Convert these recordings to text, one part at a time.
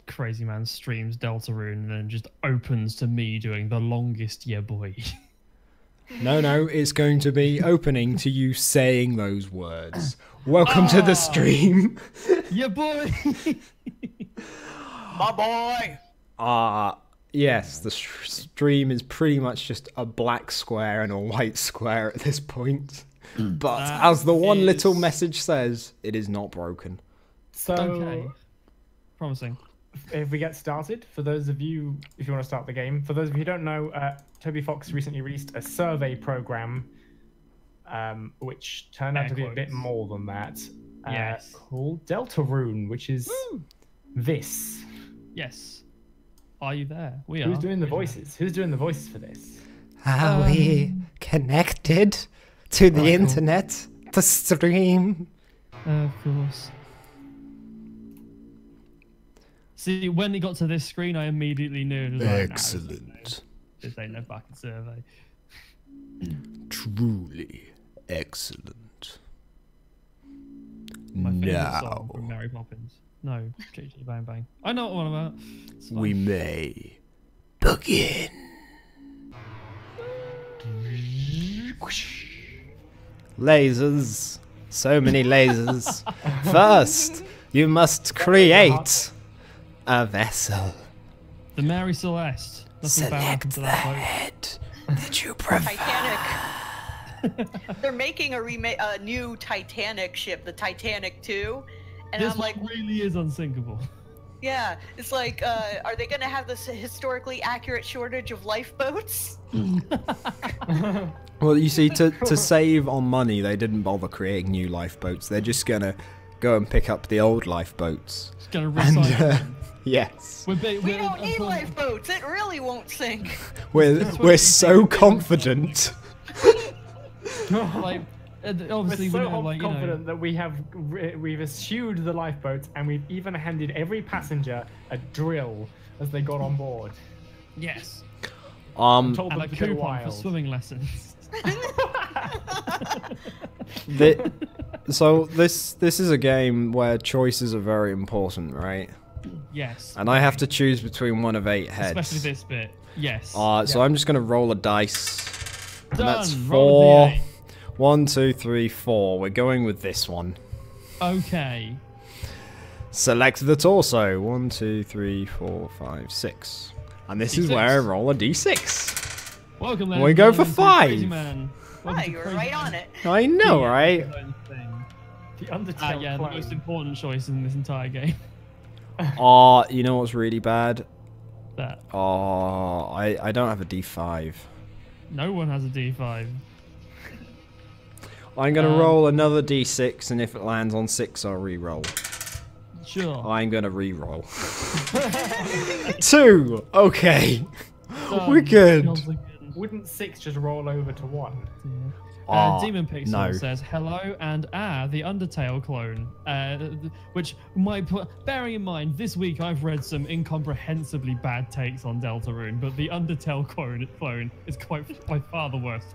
Crazyman streams Deltarune and then just opens to me doing the longest yeah boy. No, it's going to be opening to you saying those words. Welcome to the stream. Yeah boy. My boy. Yes, the stream is pretty much just a black square and a white square at this point. But as the one little message says, it is not broken. So, Okay. Promising. if we get started, for those of you, if you want to start the game, for those of you who don't know, Toby Fox recently released a survey program, which turned out to be a bit more than that. Yes. Called Deltarune, which is this. Yes. Are you there? We are. Who's doing the voices? Who's doing the voices for this? Are we connected to the internet to stream? Of course. See, when it got to this screen, I immediately knew it was like, Excellent. This ain't no fucking survey. Truly excellent. My favorite Now song from Mary Poppins. No, JJ Bang Bang. I know what I'm about. It's fine. we may begin. Lasers. So many lasers. First, you must create a vessel. The Mary Celeste. Nothing bad happened Select to the that boat. head that you prefer. Titanic. They're making a new Titanic ship, the Titanic 2. And This I'm like, one really is unsinkable. yeah, it's like, are they gonna have this historically accurate shortage of lifeboats? Well, you see, to save on money, they didn't bother creating new lifeboats. They're just gonna go and pick up the old lifeboats. It's gonna And recycle. yes, We don't need lifeboats. It really won't sink. we're so confident. Like, obviously, We're we so know, like, you know, confident that we've eschewed the lifeboats, and we've even handed every passenger a drill as they got on board. yes, Told and them a to go coupon for wild. swimming lessons. So this is a game where choices are very important, right? Yes, And I have to choose between one of 8 heads. especially this bit. Yes. So I'm just gonna roll a dice. And Done. that's Roll 4. the 1, 2, 3, 4. We're going with this one. okay. Select the torso. 1, 2, 3, 4, 5, 6. And this is D6. where I roll a d6. Welcome, We ladies and go for gentlemen, to 5. Crazy Man. Welcome Hi, to you were Crazy right Man. on it. I know, Yeah, right? thing. The Undertale Yeah, the clone. most important choice in this entire game. You know what's really bad? That I don't have a d5. no one has a D5. I'm gonna roll another d6, and if it lands on 6, I'll re-roll. Sure. I'm gonna re-roll. 2. Okay. Done. We're good. Feels like good. Wouldn't 6 just roll over to 1? Demon Pixel no. says hello and the Undertale clone, which might put. Bearing in mind, this week I've read some incomprehensibly bad takes on Deltarune, but the Undertale clone is by far the worst.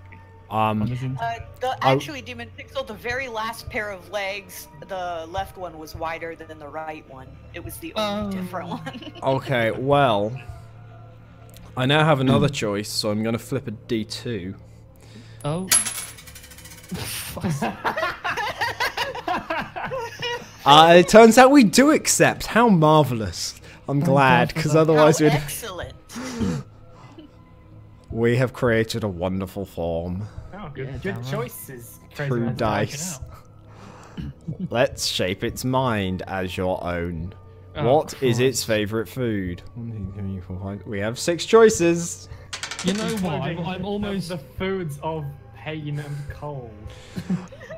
Actually, Demon Pixel, the very last pair of legs, the left one was wider than the right one. It was the only different one. Okay, well, I now have another choice, so I'm gonna flip a d2. Oh. It turns out we do accept. How marvelous! I'm glad, because otherwise we'd. Excellent. We have created a wonderful form. Oh, good, Yeah, good damn right. choices. True Crazy Man. dice. Let's shape its mind as your own. Oh, What is its favorite food? 1, 2, 3, 4, 5. We have 6 choices. You know what? Including I'm almost. the foods of pain and cold.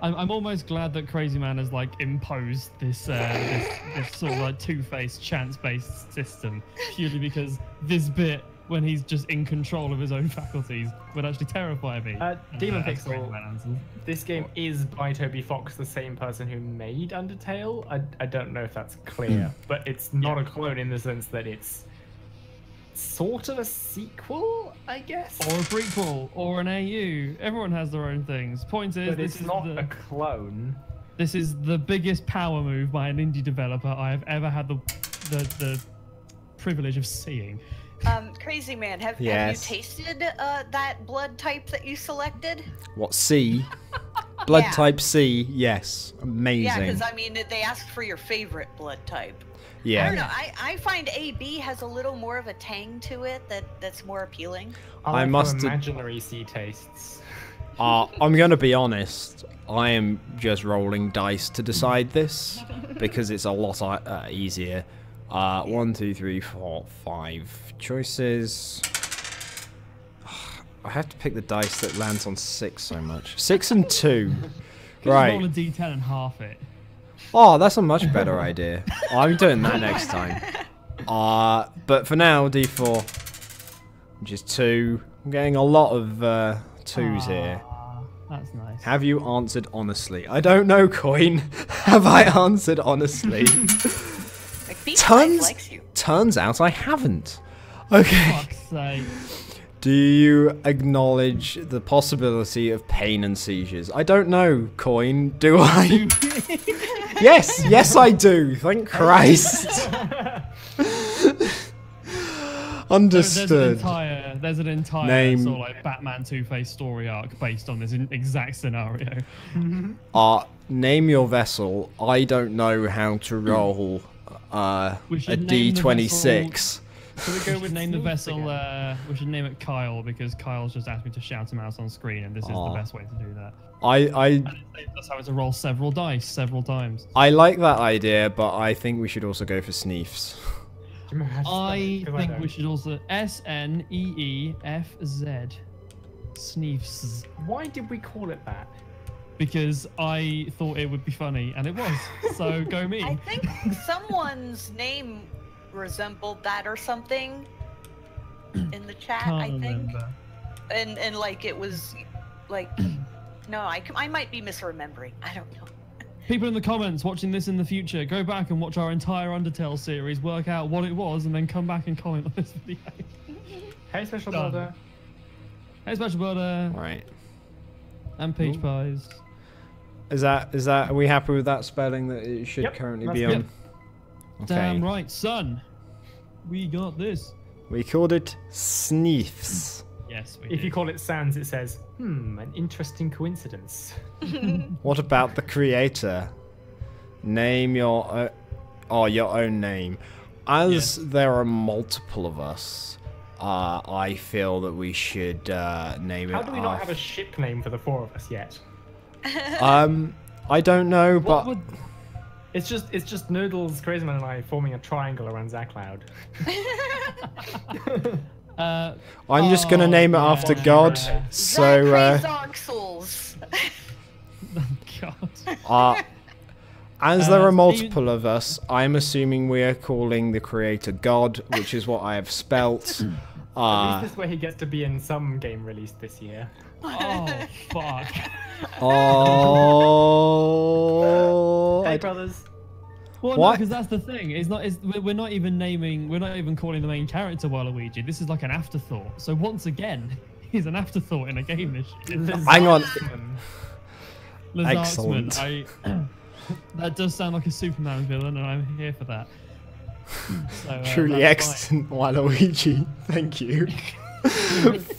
I'm almost glad that Crazy Man has like imposed this this sort of like two-faced chance-based system purely because this bit when he's just in control of his own faculties would actually terrify me. Demon As Crazy Pixel, Man answers. this game is by Toby Fox, the same person who made Undertale. I don't know if that's clear, but it's not a clone in the sense that it's sort of a sequel, I guess. Or a prequel, or an AU. Everyone has their own things. Point is, But this it's is not the, a clone. this is the biggest power move by an indie developer I have ever had the privilege of seeing. Crazy man, have you Yes. tasted that blood type that you selected? What, C? Blood Yeah. type C, yes. Yeah, Amazing. because I mean, they asked for your favorite blood type. I Yeah. don't know. I find AB has a little more of a tang to it that's more appealing. I must must ad- imaginary sea tastes. I'm gonna be honest. I am just rolling dice to decide this because it's a lot easier. 1, 2, 3, 4, 5 choices. I have to pick the dice that lands on 6 so much. 6 and 2. Roll a Right. D10 and half it. Oh, that's a much better idea. I'm doing that next time. But for now, D4, which is 2. I'm getting a lot of 2s here. That's nice. Have you answered honestly? I don't know, Coin. Have I answered honestly? Like, Beehive likes you. Turns out I haven't. Okay. Fuck's sake. Do you acknowledge the possibility of pain and seizures? I don't know, Coin. Do I? Yes, I do. Thank Christ. Understood. There's an entire Name. sort of like Batman Two-Face story arc based on this exact scenario. Name your vessel. I don't know how to roll a We should name the D26. So we go with name the Sneaks vessel. again. We should name it Kyle because Kyle's just asked me to shout him out on screen, and this is the best way to do that. I And it saves us having to roll several dice several times. like that idea, but I think we should also go for Sneefs. Do you remember how to spell I it? 'Cause think don't. we should also SNEEFZ. Sneefs. Why did we call it that? Because I thought it would be funny, and it was. So go me. I think someone's name resembled that or something in the chat. Can't I think, remember. and like it was like no, I might be misremembering. I don't know. People in the comments watching this in the future, go back and watch our entire Undertale series, work out what it was, and then come back and comment on this video. Hey, special Done. builder. Hey, Special Builder Right. and Peach Pies. Is that? Are we happy with that spelling that it should Yep, currently that's be good. on? Okay. Damn right, son. We got this. We called it Sneefs. Yes, we If did. you call it Sans, it says, an interesting coincidence. What about the creator? Name your your own name. As there are multiple of us, I feel that we should name How it. do we not have a ship name for the four of us yet? I don't know, What but would... It's just Noodles, Crazyman, and I forming a triangle around ZaCloud. I'm just gonna name it yeah. after God. So, Zarxels. God. as there are Steven- multiple of us, I'm assuming we are calling the creator God, which is what I have spelt. At least this way he gets to be in some game released this year. Oh, fuck. Oh, Hey, brothers. Well, What? no, because that's the thing. We're not even calling the main character Waluigi. This is like an afterthought. So once again, he's an afterthought in a game this year. hang on. Lazarksman. Excellent. That does sound like a Superman villain, and I'm here for that. So, Truly that's excellent, Waluigi. Thank you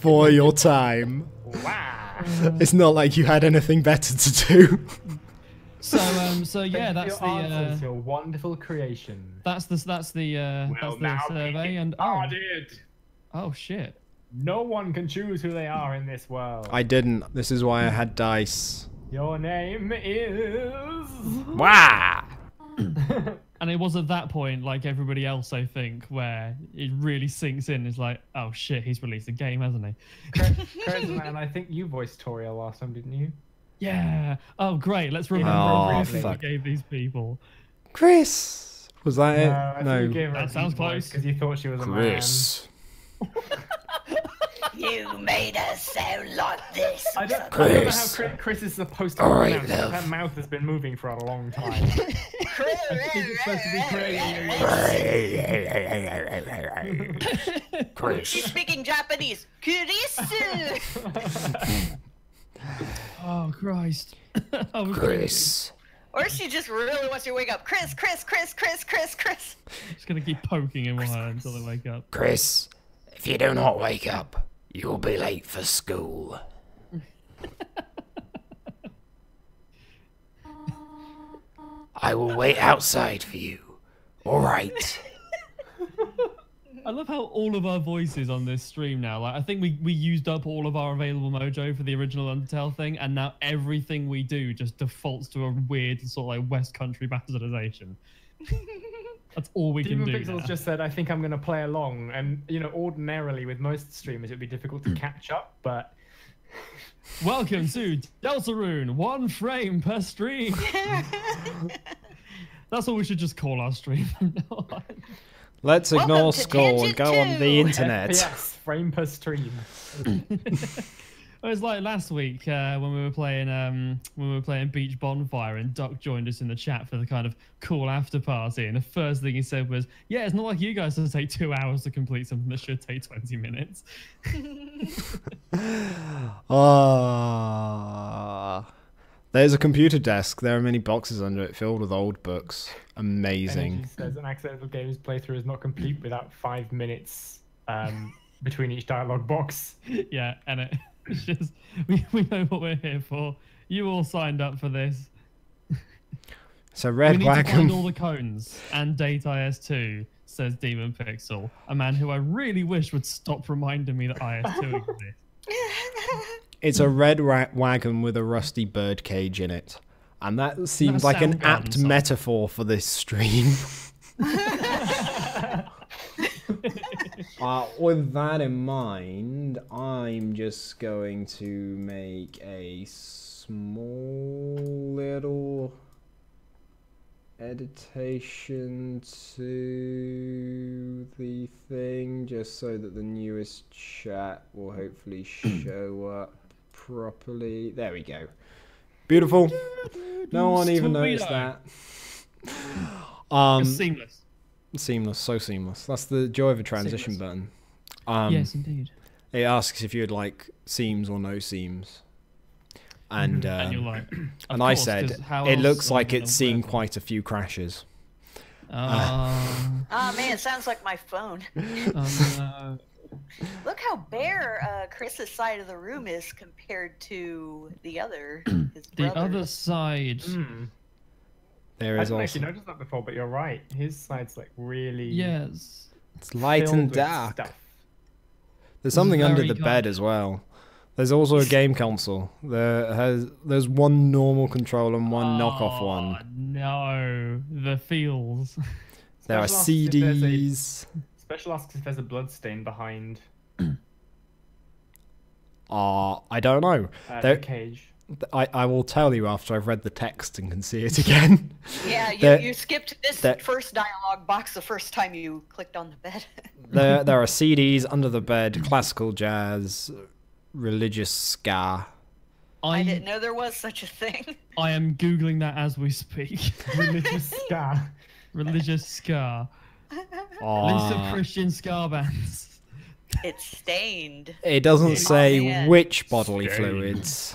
for your time. Wow. It's not like you had anything better to do. fine. So yeah, that's your answers, the your wonderful creation. that's the survey, and oh shit. No one can choose who they are in this world. I didn't. This is why I had dice. Your name is. Wow. And it was at that point, like everybody else, I think, where it really sinks in. It's like, oh shit, he's released a game, hasn't he? Crazyman, I think you voiced Toriel last time, didn't you? Yeah. Oh great. Let's remember Oh, everything we fuck. gave these people. Chris. Was that I it? think No. you gave her That a sounds deep voice close. because you thought she was a Chris. You made us sound like this. man. I don't know Chris. how Chris is supposed to pronounce it. Her mouth has been moving for a long time. I think it's supposed to be crazy. She's speaking Japanese. Kurisu. Oh Christ. Oh, Chris. Or she just really wants you to wake up. Chris. Just gonna keep poking him until they wake up. Chris, if you do not wake up, you'll be late for school. I will wait outside for you. All right. I love how all of our voices on this stream now, like I think we used up all of our available mojo for the original Undertale thing, and now everything we do just defaults to a weird sort of like West Country bastardization. That's all we can do. Demon Pixels just said, I think I'm going to play along. And, you know, ordinarily with most streamers, it'd be difficult to catch up, but... Welcome to Deltarune, 1 frame per stream. That's what we should just call our stream from now on. Let's ignore school and go on the internet. FPS, frame per stream. It was like last week when we were playing Beach Bonfire, and Doc joined us in the chat for the kind of cool after party, and the first thing he said was, "Yeah, it's not like you guys have to take 2 hours to complete something that should take 20 minutes." There's a computer desk. There are many boxes under it filled with old books. Amazing. Energy says an accidental games playthrough is not complete without 5 minutes between each dialogue box. Yeah, and it's just we know what we're here for. You all signed up for this. So Red We need Wagon. to find all the cones and date IS2, says Demon Pixel, a man who I really wish would stop reminding me that IS2 exists. It's a red wagon with a rusty bird cage in it. And that seems like an apt metaphor for this stream. With that in mind, I'm just going to make a small little editation to the thing, just so that the newest chat will hopefully show up properly. There we go. Beautiful. No one even noticed that. It's seamless. Seamless, so seamless. That's the joy of a transition button. Yes, indeed. It asks if you'd like seams or no seams. And you're like, and I said, it looks like it's seen quite a few crashes. Oh man, it sounds like my phone. No. Look how bare Chris's side of the room is compared to the other. His the other side. There I is didn't also. actually notice that before, but you're right. His side's like really. Yes. It's light filled and with dark. stuff. There's something under very the bed dark. as well. There's also a game console. There's one normal controller and one knockoff one. No, the feels. There are Special asks if there's a- CDs. Special asks if there's a bloodstain behind I don't know. the cage. I will tell you after I've read the text and can see it again. Yeah, you skipped this first dialogue box the first time you clicked on the bed. There are CDs under the bed, classical jazz, religious ska. I didn't know there was such a thing. I am Googling that as we speak. Religious ska. Religious ska. List of Christian ska bands. It's stained. It doesn't say man. which bodily fluids,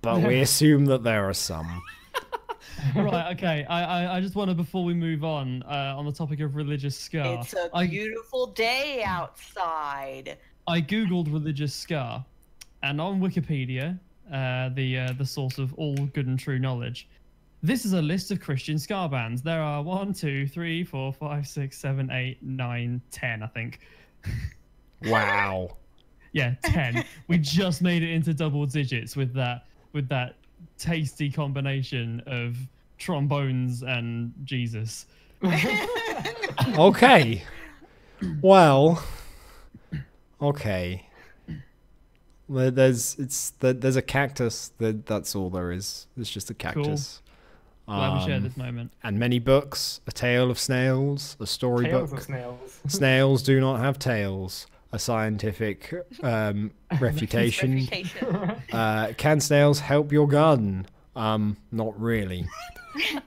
but we assume that there are some. Right, okay. I just want to, before we move on the topic of religious ska. It's a beautiful day outside. I googled religious ska, and on Wikipedia, the source of all good and true knowledge, this is a list of Christian ska bands. There are 1, 2, 3, 4, 5, 6, 7, 8, 9, 10, I think. Wow. Yeah, 10. We just made it into double digits with that tasty combination of trombones and Jesus. Okay. Well. Okay. There's a cactus. That's all there is. It's just a cactus. Glad we shared this moment. And many books. A Tale of Snails. A storybook. Tales of snails. Snails do not have tails. A scientific refutation. Can snails help your garden? Not really.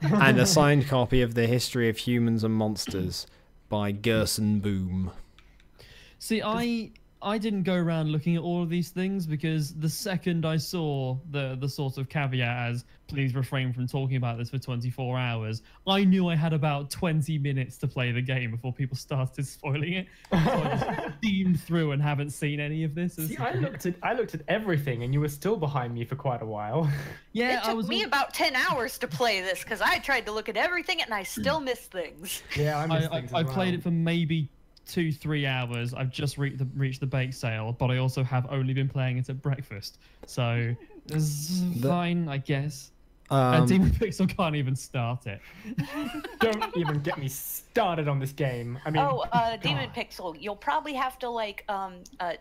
And a signed copy of The History of Humans and Monsters by Gerson Boom. See, I didn't go around looking at all of these things because the second I saw the sort of caveat as please refrain from talking about this for 24 hours, I knew I had about 20 minutes to play the game before people started spoiling it. So I just steamed through and haven't seen any of this. See, I looked at everything, and you were still behind me for quite a while. Yeah, it took me about 10 hours to play this because I tried to look at everything and I still missed things. Yeah, I missed things as I well. played it for maybe 2-3 hours. I've just reached the bake sale, but I also have only been playing it at breakfast, so it's fine, I guess. Demon Pixel can't even start it. Don't even get me started on this game. I mean, Demon Pixel, you'll probably have to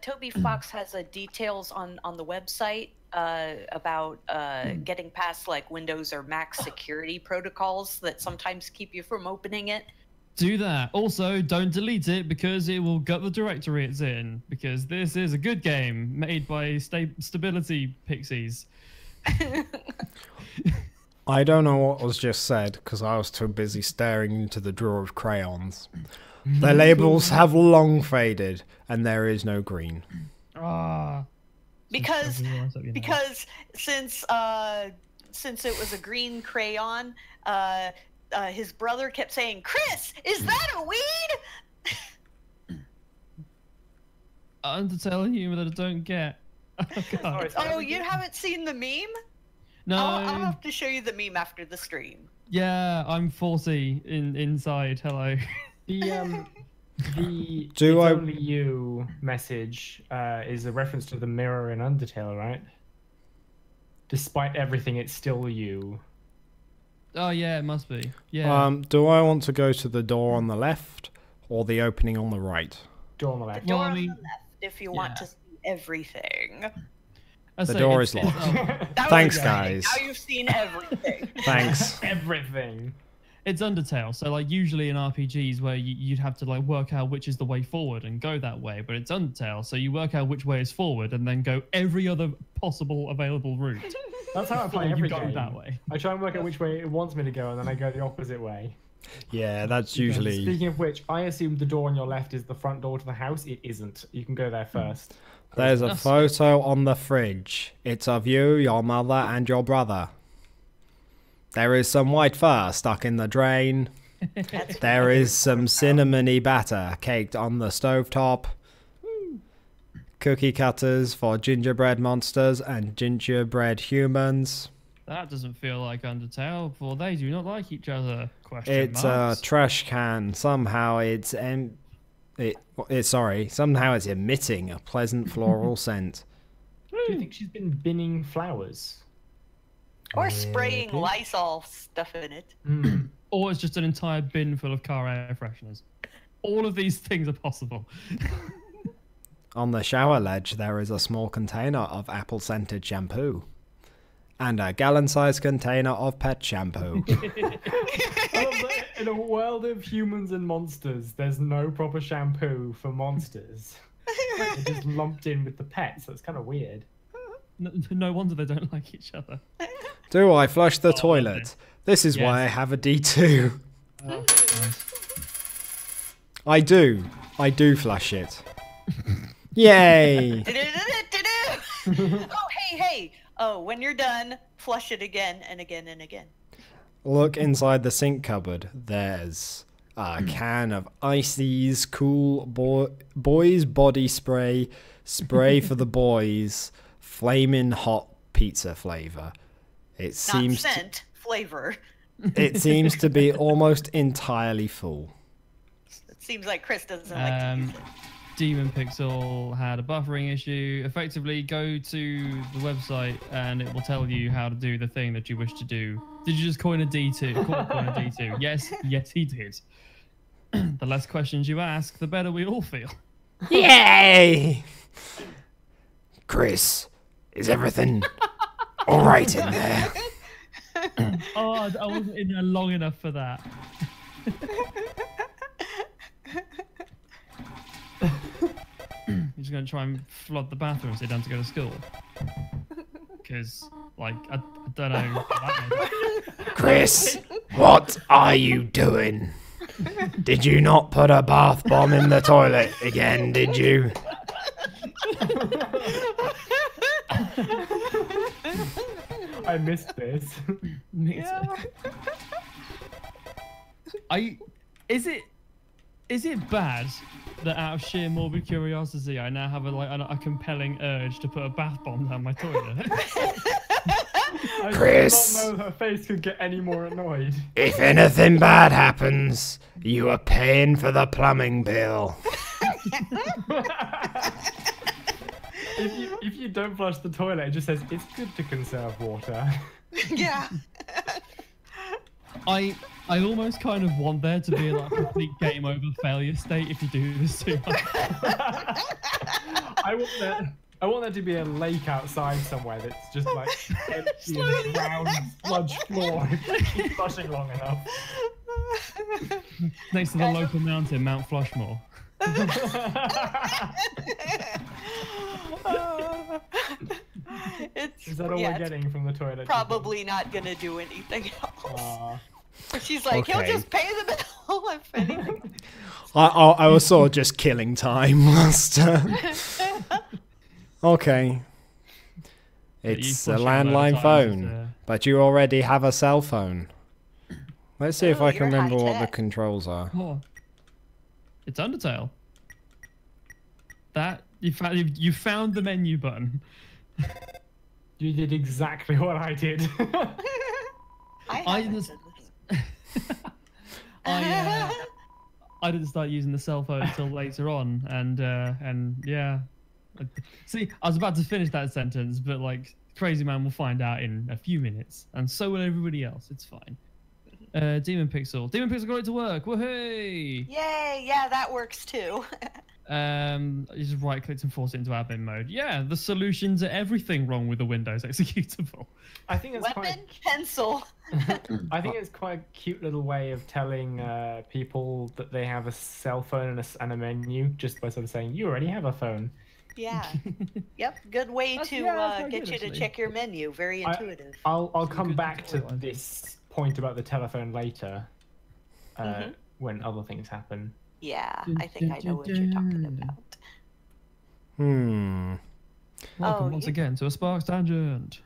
Toby Fox has details on the website about getting past like Windows or Mac security protocols that sometimes keep you from opening it. Do that. Also, don't delete it because it will gut the directory it's in. Because this is a good game made by Stability Pixies. I don't know what was just said because I was too busy staring into the drawer of crayons. Their labels have long faded and there is no green. Because since it was a green crayon, his brother kept saying, "Chris, is that a weed?" Undertale humor that I don't get. Oh, God. Oh, you haven't seen the meme? No. I'll have to show you the meme after the stream. Yeah, I'm 40 inside. Hello. The only you message is a reference to the mirror in Undertale, right? Despite everything, it's still you. Oh yeah, it must be. Yeah. Do I want to go to the door on the left or the opening on the right? Door on the left. The door on the left, if you want to see everything. The door is locked. Thanks, guys. Now you've seen everything. Thanks. Everything. It's Undertale, so like usually in RPGs where you'd have to like work out which is the way forward and go that way, but it's Undertale, so you work out which way is forward and then go every other possible available route. That's how I play every game. That way. I try and work out which way it wants me to go, and then I go the opposite way. Yeah, that's usually... Speaking of which, I assume the door on your left is the front door to the house. It isn't. You can go there first. There's a photo on the fridge. It's of you, your mother, and your brother. There is some white fur stuck in the drain. There is some cinnamony batter caked on the stovetop. Cookie cutters for gingerbread monsters and gingerbread humans. That doesn't feel like Undertale, for they do not like each other. It's a trash can. Somehow it's somehow it's emitting a pleasant floral scent. Do you think she's been binning flowers? Or spraying Lysol stuff in it. Or it's just an entire bin full of car air fresheners. All of these things are possible. On the shower ledge, there is a small container of apple-scented shampoo. And a gallon-sized container of pet shampoo. In a world of humans and monsters, there's no proper shampoo for monsters. They're just lumped in with the pets, so it's kind of weird. No wonder they don't like each other. Do I flush the toilet? This is why I have a D2. I do. I do flush it. Yay! Oh, hey. Oh, when you're done, flush it again and again and again. Look inside the sink cupboard. There's a can of Icy's Cool Boys Body Spray. Spray for the boys. Flamin' hot pizza flavor. It seems not scent, flavor. It seems to be almost entirely full. It seems like Chris doesn't like to use it. Demon Pixel had a buffering issue. Effectively, go to the website and it will tell you how to do the thing that you wish to do. Did you just coin a D2? Coin a D2. Yes, he did. The less questions you ask, the better we all feel. Yay! Chris, is everything all right in there? Oh, I wasn't in there long enough for that. You're just going to try and flood the bathroom so you don't have to go to school? Because, like, I don't know. Chris, what are you doing? Did you not put a bath bomb in the toilet again, did you? I missed this. Yeah. Is it bad that out of sheer morbid curiosity, I now have a compelling urge to put a bath bomb down my toilet? Chris. I did not know her face could get any more annoyed. If anything bad happens, you are paying for the plumbing bill. If you don't flush the toilet, it just says it's good to conserve water. Yeah. I almost kind of want there to be like a complete game over failure state if you do this too much. I want there to be a lake outside somewhere that's just like empty and round sludge floor if you keep flushing long enough. Next to the local mountain, Mount Flushmore. Is that all we're getting from the toilet? Probably not gonna do anything else. She's like, Okay. he'll just pay the bill if anything. I was sort of just killing time whilst. Okay. It's a flush it a load of landline times, phone, but you already have a cell phone. Let's see if Oh, I can you're remember what the high-tech. controls are. Oh, it's Undertale. That you found the menu button. You did exactly what I did. I didn't start using the cell phone until later on, and yeah. See, I was about to finish that sentence, but like Crazy Man will find out in a few minutes, and so will everybody else. It's fine. Demon Pixel got it to work. Woohoo! Yay! Yeah, that works too. You just right click and force it into admin mode. Yeah, the solution to everything wrong with the Windows executable. I think it's Weapon, pencil. I think it's quite a cute little way of telling people that they have a cell phone and a menu just by sort of saying, you already have a phone. Yeah. Yep. Good way That's- to yeah, that's quite get good, you to actually. check your menu. Very intuitive. I'll come good back to tutorial, I think. this point about the telephone later when other things happen. Yeah, I think I know what you're talking about. Hmm. Welcome Oh, once yeah. again to a Sparks Tangent.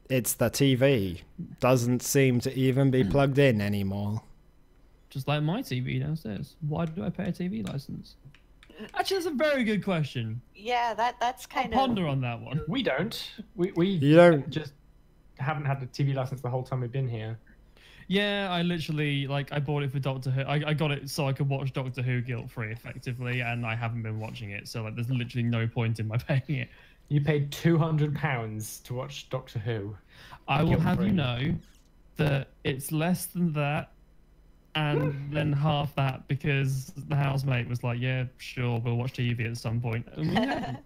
It's the TV. Doesn't seem to even be plugged in anymore. Just like my TV downstairs. Why do I pay a TV license? Actually, that's a very good question. Yeah, that's I'll kind ponder of. on that one. We don't. We You don't. just haven't had the TV license the whole time we've been here. Yeah, I literally, like, I bought it for Doctor Who. I got it so I could watch Doctor Who guilt-free, effectively, and I haven't been watching it, so, like, there's literally no point in my paying it. You paid £200 to watch Doctor Who. I will have you Guilt-free. know that it's less than that, and then half that, because the housemate was like, yeah, sure, we'll watch TV at some point, and we haven't.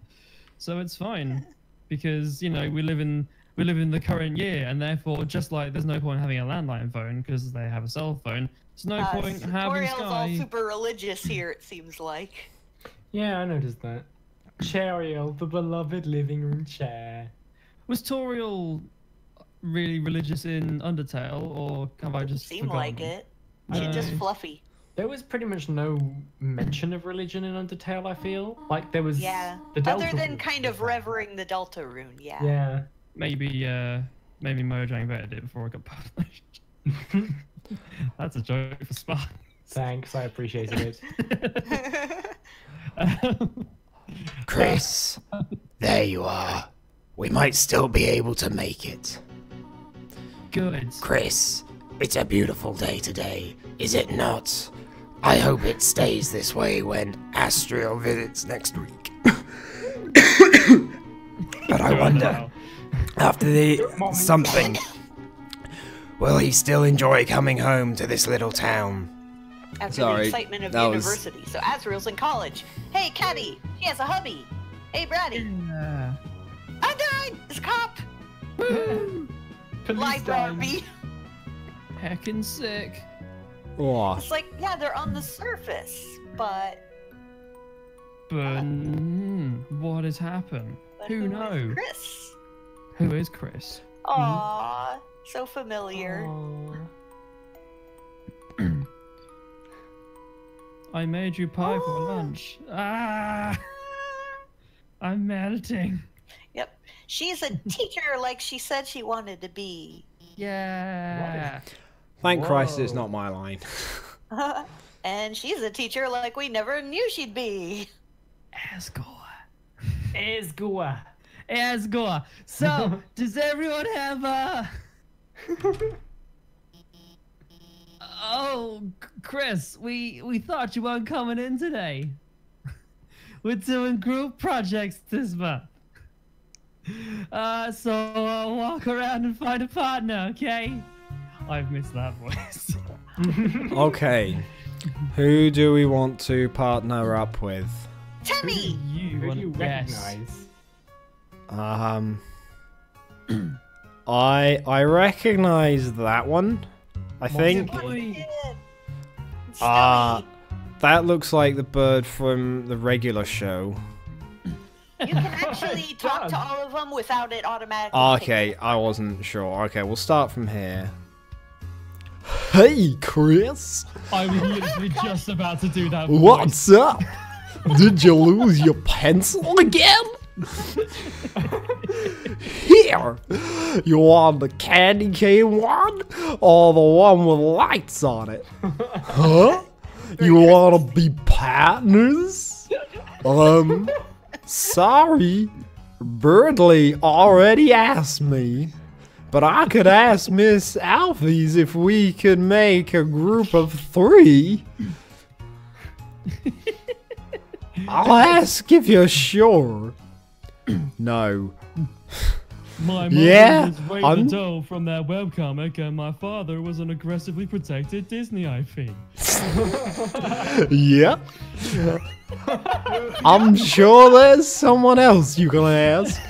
So it's fine, because, you know, we live in the current year, and therefore, just like there's no point having a landline phone because they have a cell phone, there's no point having Toriel's all Sky. super religious here, it seems like. Yeah, I noticed that. Chariel, the beloved living room chair. Was Toriel really religious in Undertale, or have I just Seemed forgotten? like it. She's just No. fluffy. There was pretty much no mention of religion in Undertale, I feel. Like, there was... Yeah. The Other Deltarune than kind of was- revering the Deltarune, yeah. Yeah. Maybe Mojang better did before I got published. That's a joke for Spark. Thanks, I appreciated it. Chris, there you are. We might still be able to make it. Good. Chris, it's a beautiful day today, is it not? I hope it stays this way when Astriel visits next week. But I wonder, after the something, will he still enjoy coming home to this little town? After Sorry, the excitement of that was- university. So Azrael's in college. Hey, Caddy, she has a hubby. Hey, Brady, Yeah. I died. It's a cop. Police Life dive. Barbie. Heckin' sick. Oh, It's like, yeah, they're on the surface, but But what has happened? Who is knows? Chris. Who is Chris? Aww, so familiar. Aw. I made you pie for lunch. Ah! I'm melting. Yep. She's a teacher like she said she wanted to be. Yeah. Thank Christ it's Whoa. not my line. And she's a teacher like we never knew she'd be. Asgore. So, does everyone have Oh, Chris, we thought you weren't coming in today. We're doing group projects this month. So I'll walk around and find a partner, okay? I've missed that voice. Okay. Who do we want to partner up with? Timmy! You Who do you yes. recognize? I recognize that one. I think. That looks like the bird from the regular show. You can actually talk to all of them without it automatically. Okay, I wasn't sure. Okay, we'll start from here. Hey, Chris. I was literally just about to do that voice. What's up? Did you lose your pencil again? Here, you want the candy cane one or the one with lights on it? Huh? You want to be partners? Sorry, Birdley already asked me, but I could ask Miss Alphys if we could make a group of 3. I'll ask if you're sure. No. My mother Yeah, was Ray the Doll from that webcomic, and my father was an aggressively protected Disney IP. Yep. I'm sure there's someone else you can ask.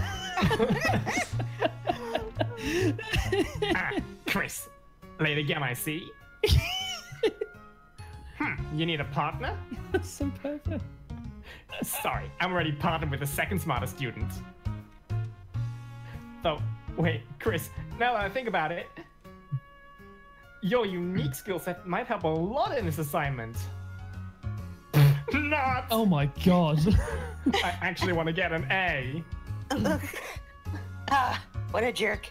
Chris, late again, I see. You need a partner? That's so perfect. Sorry, I'm already partnered with the second smartest student. Though, wait, Chris, now that I think about it, your unique skill set might help a lot in this assignment. Not! Oh my god. I actually want to get an A. What a jerk.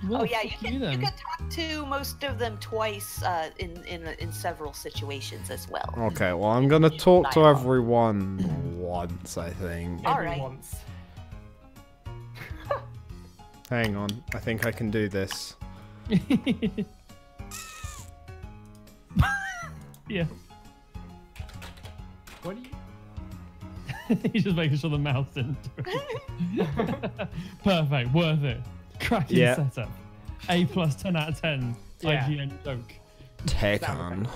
Well, Oh yeah, you fuck can then. talk to most of them twice in several situations as well. Okay, well, I'm gonna talk to everyone once, I think. All right. Once. Hang on, I think I can do this. Yeah. What do you... He's just making sure the mouse didn't do it. Perfect, worth it. Cracking Yeah. setup. A plus 10 out of 10. Yeah. IGN joke. Take on.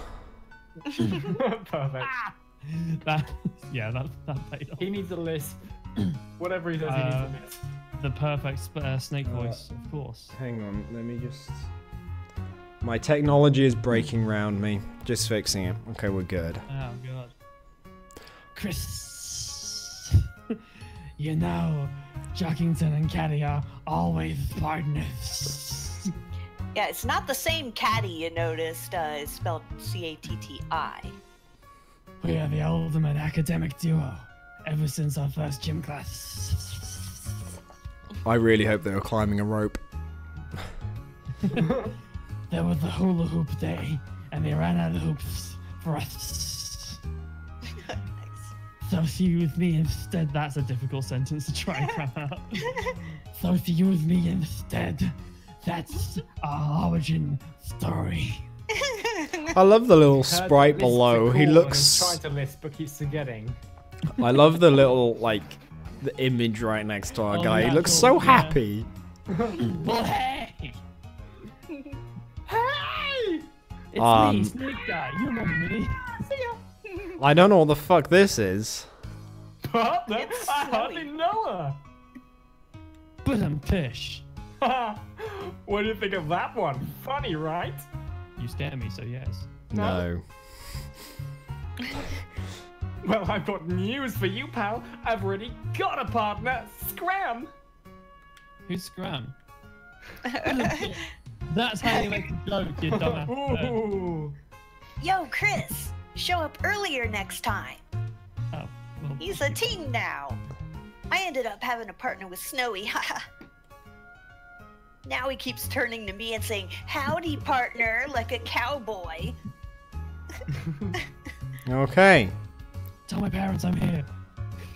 Perfect. That paid off. He needs a lisp. Whatever he does, he needs a lisp. The perfect snake voice, of course. Hang on, let me just... My technology is breaking round me. Just fixing it. Okay, we're good. Oh god. Chris, you know, Jockington and Caddy are always partners. Yeah, it's not the same caddy you noticed. It's spelled C-A-T-T-I. We are the ultimate academic duo ever since our first gym class. I really hope they were climbing a rope. There was the hula hoop day, and they ran out of hoops for us. So see you with me instead. That's a difficult sentence to try and cram out. So see you with me instead. That's our origin story. I love the little sprite Lisps are below. He cool, and he's looks... trying to lisp, but keeps forgetting. I love the little, like, the image right next to our Oh, guy. yeah, He looks cool, so yeah. happy. Well, hey! Hey! It's me, Snake Guy. You remember me. I don't know what the fuck this is. Partner? It's I snowy. hardly know her. But I'm fish. What do you think of that one? Funny, right? You stare at me, so yes. No. Well, I've got news for you, pal. I've already got a partner. Scram! Who's Scram? That's how you make a joke, you dumbass. Ooh. Yo, Chris, show up earlier next time. Oh, well, He's a teen now. I ended up having a partner with Snowy. Haha. Now he keeps turning to me and saying, "Howdy, partner," like a cowboy. Okay. Tell my parents I'm here.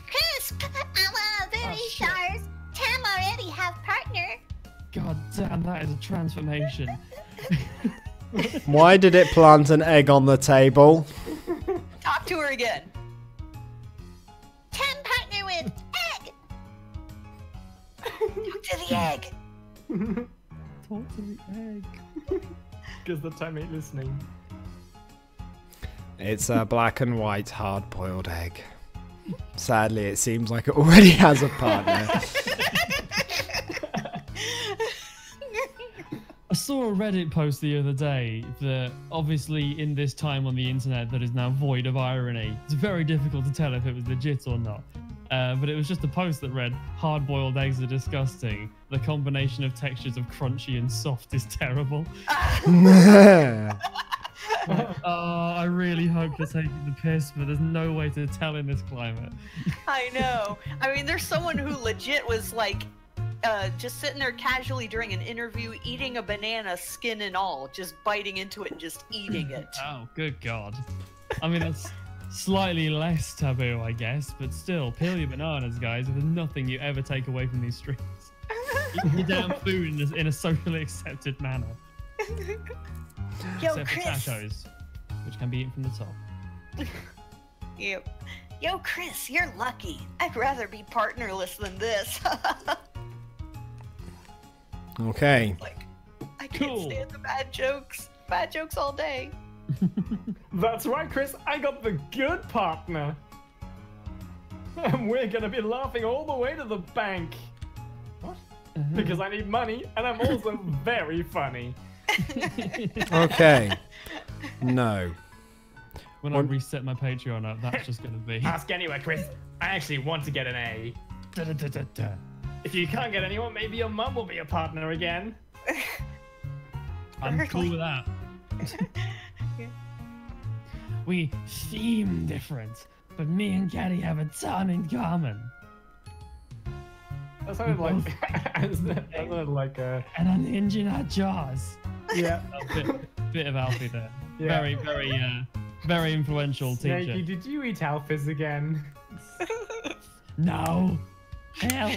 Crisp! I'm very sharp. Tam already have partner. God damn, that is a transformation. Why did it plant an egg on the table? Talk to her again. Tam partner with egg. Talk to the egg. Talk to the egg. Because the time ain't listening. It's a black and white hard-boiled egg. Sadly, it seems like it already has a partner. I saw a Reddit post the other day that obviously in this time on the internet that is now void of irony, it's very difficult to tell if it was legit or not. But it was just a post that read, "Hard-boiled eggs are disgusting. The combination of textures of crunchy and soft is terrible." I really hope they're taking the piss, but there's no way to tell in this climate. I know. I mean, there's someone who legit was like, just sitting there casually during an interview, eating a banana, skin and all, just biting into it and just eating it. Oh, good God. I mean, that's slightly less taboo, I guess, but still, peel your bananas, guys. There's nothing you ever take away from these streets. Eat your damn food in a socially accepted manner. Yo, Except for Chris. tachos, which can be eaten from the top. Yep. Yo, Chris, you're lucky. I'd rather be partnerless than this. Okay. Like, I can't Cool. stand the bad jokes. Bad jokes all day. That's right, Chris. I got the good partner. And we're gonna be laughing all the way to the bank. What? Because I need money, and I'm also very funny. Okay. No. When I reset my Patreon up, that's just going to be... Ask anyway, Chris. I actually want to get an A. If you can't get anyone, maybe your mum will be a partner again. I'm cool with that. We seem different, but me and Caddy have a ton in common. That sounded like... that sounded like a... And unhinge in our jaws. Yeah. A bit of Alfie there. Yeah. Very influential teacher. Snakey, did you eat Alphys again? No. Hell.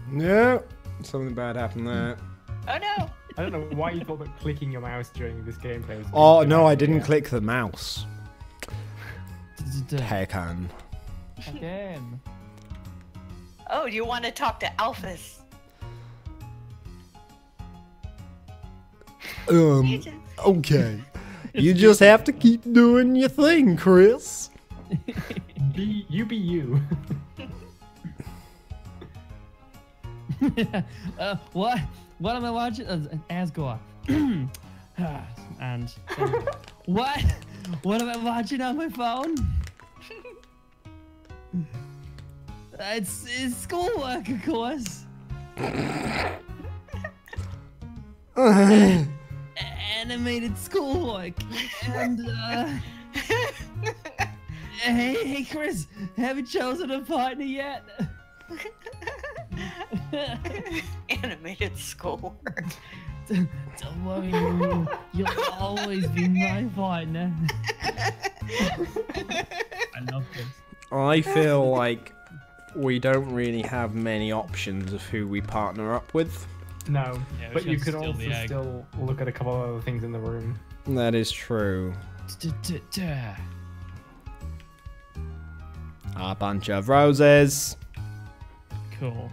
No. Something bad happened there. Oh no. I don't know why you thought that clicking your mouse during this gameplay was... Oh, no, I didn't click the mouse. Tekken. Again. Oh, you want to talk to Alphys? Okay. You just have to keep doing your thing, Chris. You be you. What am I watching? Asgore. And what am I watching on my phone? It's schoolwork, of course. Animated schoolwork. And hey Chris, haven't chosen a partner yet? Animated schoolwork. Don't worry, Lulu. You'll always be my partner. I love this. I feel like we don't really have many options of who we partner up with. No, Yeah, we but you should could steal also the egg. still look at a couple of other things in the room. That is true. A bunch of roses. Cool.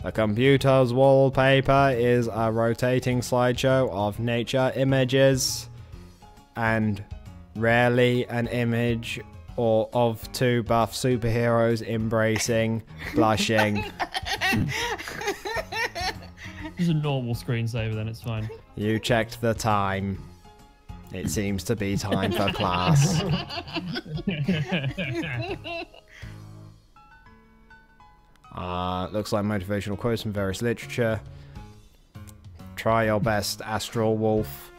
The computer's wallpaper is a rotating slideshow of nature images, and rarely an image or of two buff superheroes embracing, blushing. Just a normal screensaver, then it's fine. You checked the time. It seems to be time for class. Looks like motivational quotes from various literature. Try your best, Astral Wolf,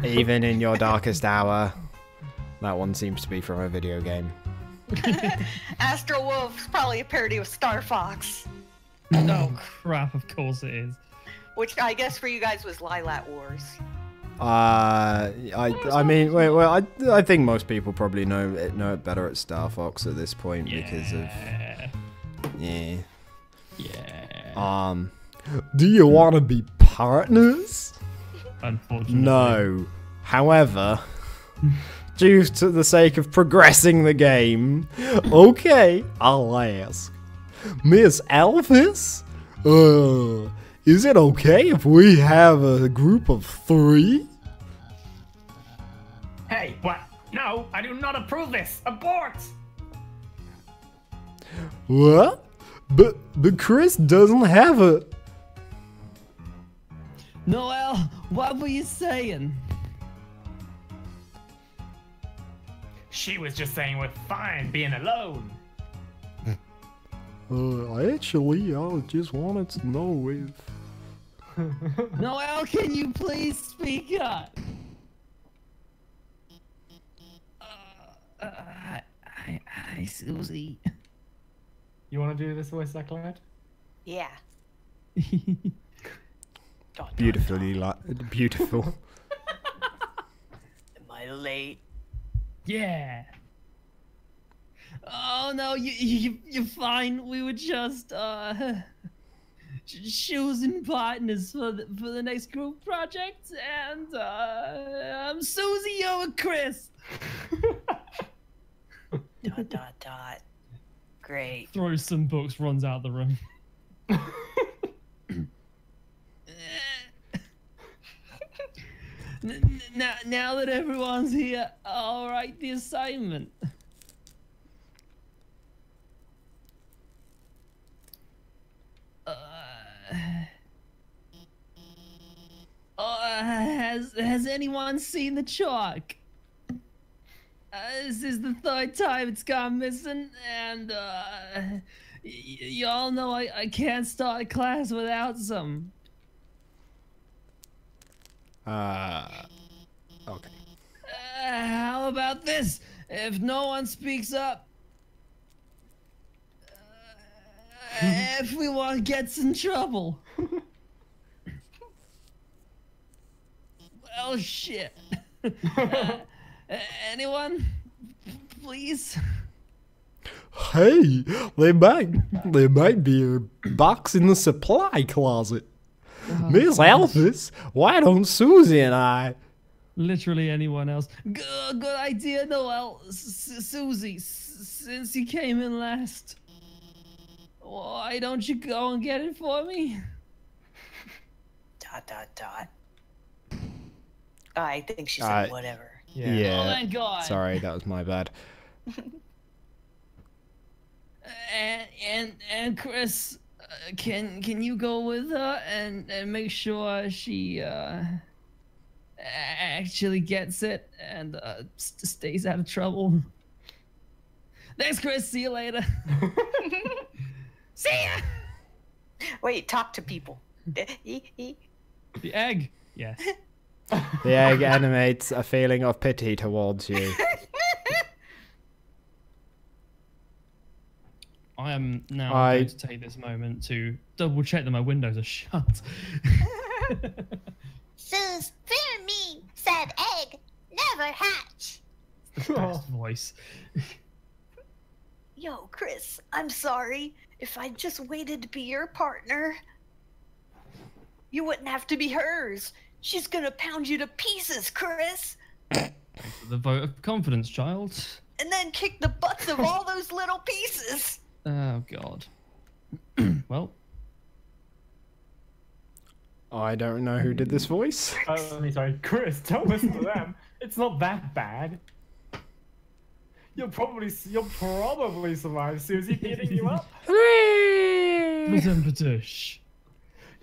even in your darkest hour. That one seems to be from a video game. Astro Wolf's probably a parody of Star Fox, Oh crap! Of course it is. which I guess for you guys was Lilac Wars. I mean, I think most people probably know it better at Star Fox at this point because of yeah. Do you want to be partners? Unfortunately. No. However, due to the sake of progressing the game, okay, I'll ask. Miss Elvis? Is it okay if we have a group of 3? Hey, what? No, I do not approve this. Abort! What? But Chris doesn't have a... Noel, what were you saying? She was just saying we're fine being alone. Actually, I just wanted to know if... Noel, can you please speak up? Hi, Susie. You want to do this voice, ZaCloud? Yeah. Beautiful. Am I late? Yeah. Oh no, you're fine. We were just choosing partners for the next group project, and I'm Susie, you're with Chris. ... Great. Throws some books, runs out the room. Now that everyone's here, I'll write the assignment. Has anyone seen the chalk? This is the 3rd time it's gone missing, and y'all know I can't start class without some. Okay. How about this? If no one speaks up, everyone gets in trouble. Well, shit. Anyone? Please? Hey, there might be a box in the supply closet. Miss Elvis, why don't Susie and I... Literally anyone else. Good idea, Noel. Susie, since you came in last, why don't you go and get it for me? ... I think she said whatever. Yeah. Oh, thank God. Sorry, that was my bad. And Chris, can you go with her and make sure she actually gets it and stays out of trouble? Thanks, Chris. See you later. See ya. Wait, talk to people. The egg. Yes. The egg animates a feeling of pity towards you. I am now going to take this moment to double check that my windows are shut. Suze, fear me, said egg, never hatch. The best voice. Yo, Chris, I'm sorry. If I just waited to be your partner, you wouldn't have to be hers. She's gonna pound you to pieces, Chris. The vote of confidence, child. And then kick the butts of all those little pieces. Oh, God. Well. I don't know who did this voice. Sorry, Chris, don't listen to them. It's not that bad. You'll probably survive Susie beating you up.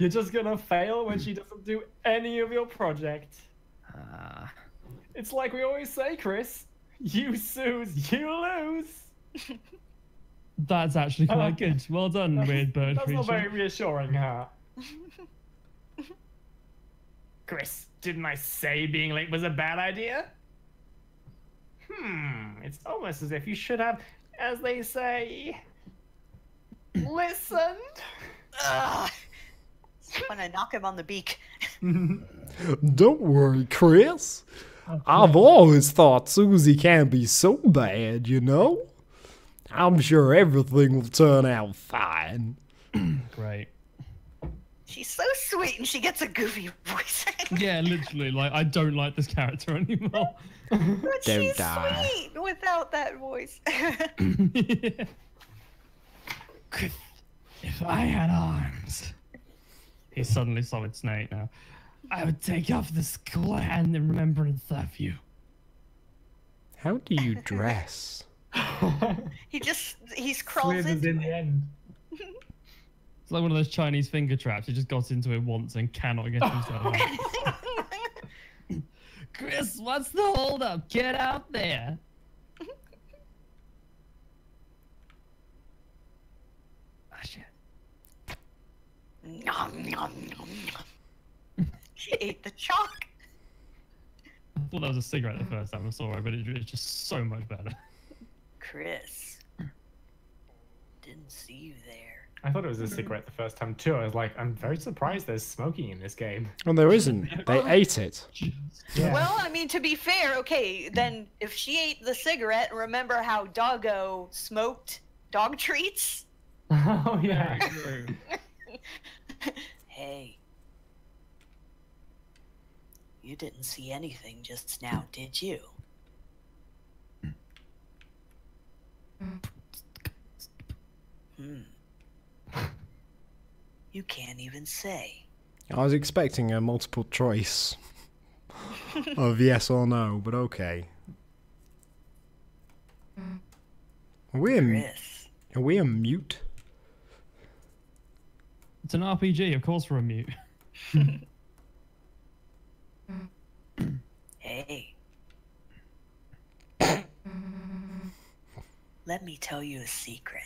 You're just gonna fail when she doesn't do any of your project. It's like we always say, Chris. You Suze, you lose. That's actually quite good. Well done, weird bird That's creature. not very reassuring, huh? Chris, didn't I say being late was a bad idea? It's almost as if you should have, as they say, listened. Ugh. When I knock him on the beak. Don't worry, Chris. I've always thought Susie can't be so bad, you know? I'm sure everything will turn out fine. Great. She's so sweet and she gets a goofy voice. Yeah, literally. Like, I don't like this character anymore. But Don't she's die. sweet without that voice. Yeah. If I had arms. He's suddenly Solid Snake now. I would take off the skull hand in remembrance of you. How do you dress? He's crawls Slithers into in the end. It's like one of those Chinese finger traps. He just got into it once and cannot get himself out. Chris, what's the holdup? Get out there. Ah, shit. Nom, nom, nom, nom. She ate the chalk. I thought that was a cigarette the first time I saw it, but it's just so much better. Chris. Didn't see you there. I thought it was a cigarette the first time too. I was like, I'm very surprised there's smoking in this game. Well, there isn't. They ate it. Yeah. Well, I mean, to be fair, okay, then if she ate the cigarette, remember how Doggo smoked dog treats? Oh yeah. True. Hey. You didn't see anything just now, did you? You can't even say. I was expecting a multiple choice of yes or no, but okay. Are we Chris. a mute? It's an RPG, of course we're a mute. Hey. Let me tell you a secret.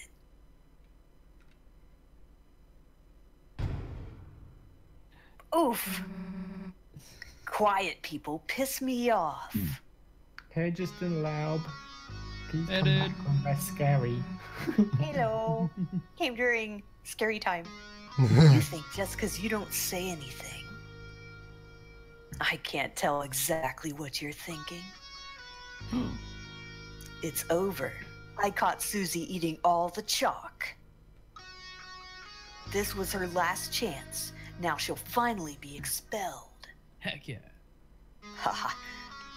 Oof. Quiet people piss me off. Okay, Justin Laub. Please Hey, come dude. back when they're scary. Hello. Came during scary time. You think just because you don't say anything, I can't tell exactly what you're thinking? It's over. I caught Susie eating all the chalk. This was her last chance. Now she'll finally be expelled. Heck yeah. Haha.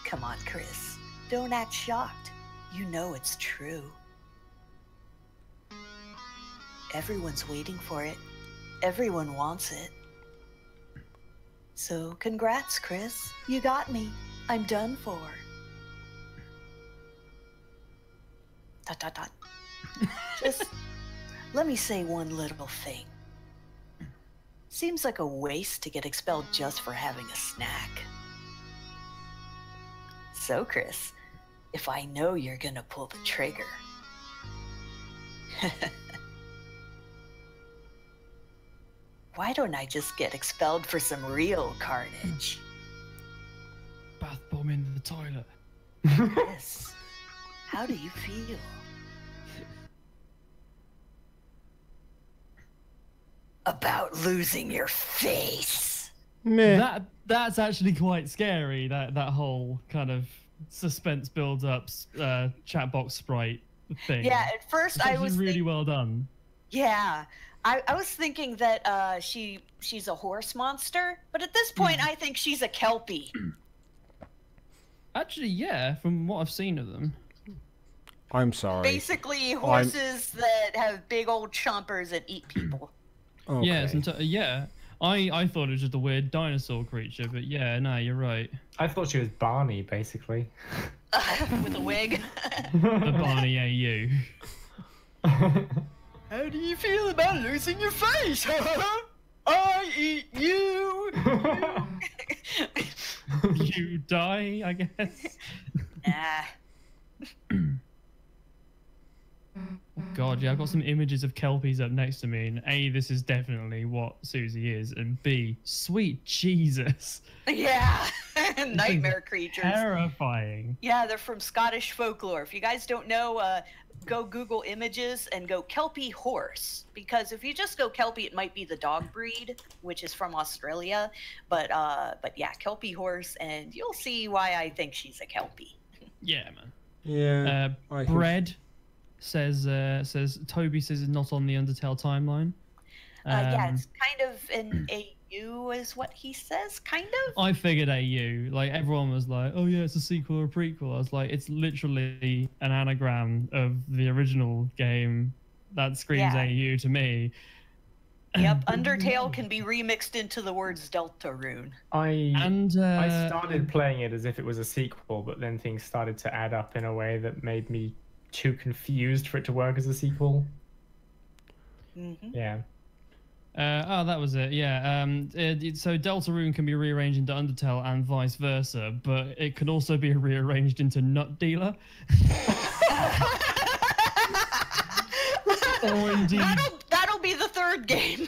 Come on, Chris. Don't act shocked. You know it's true. Everyone's waiting for it. Everyone wants it. So, congrats, Chris. You got me. I'm done for. Dot, dot, dot. Just let me say one little thing. Seems like a waste to get expelled just for having a snack. So, Chris, if I know you're gonna pull the trigger, why don't I just get expelled for some real carnage? Bath bomb into the toilet. Chris, how do you feel? About losing your face? Meh. That's actually quite scary. That whole kind of suspense build up chat box sprite thing. Yeah, at first It's I actually was really well done. Yeah, I was thinking that she's a horse monster, but at this point I think she's a kelpie. Actually, yeah, from what I've seen of them. I'm sorry. Basically, horses that have big old chompers that eat people. Okay. Yeah, yeah. I thought it was just a weird dinosaur creature, but yeah, no, you're right. I thought she was Barney, basically. With a wig. The Barney AU. How do you feel about losing your face? I eat you. You die, I guess. Nah. God, yeah, I've got some images of kelpies up next to me, and A, this is definitely what Susie is, and B, sweet Jesus. Yeah, nightmare creatures. Terrifying. Yeah, they're from Scottish folklore. If you guys don't know, go Google images and go Kelpie horse, because if you just go Kelpie, it might be the dog breed, which is from Australia, but yeah, Kelpie horse, and you'll see why I think she's a Kelpie. Yeah, man. Yeah. Bread says Toby says it's not on the Undertale timeline. Yeah, it's kind of an AU is what he says, kind of. I figured AU. Like, everyone was like, oh yeah, it's a sequel or a prequel. I was like, it's literally an anagram of the original game. That screams AU to me. Yep, Undertale can be remixed into the words Deltarune. I started playing it as if it was a sequel, but then things started to add up in a way that made me too confused for it to work as a sequel. Yeah. Oh, that was it. Yeah. So Deltarune can be rearranged into Undertale and vice versa, but it can also be rearranged into Nut Dealer. Or indeed, that'll be the third game.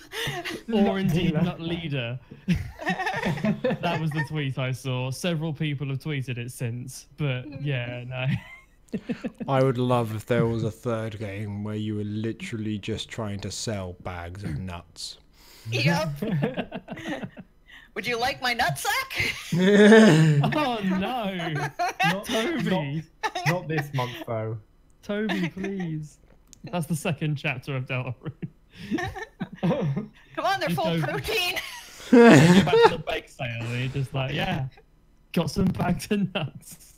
Or indeed Nut Leader. That was the tweet I saw. Several people have tweeted it since, but yeah, no. I would love if there was a third game where you were literally just trying to sell bags of nuts. Yep. Would you like my nutsack? Oh no! Not Toby. Not this month though. Toby, please. That's the second chapter of Deltarune. Come on, they're full of protein. You go back to the bake sale, and you're just like, yeah, got some bags of nuts.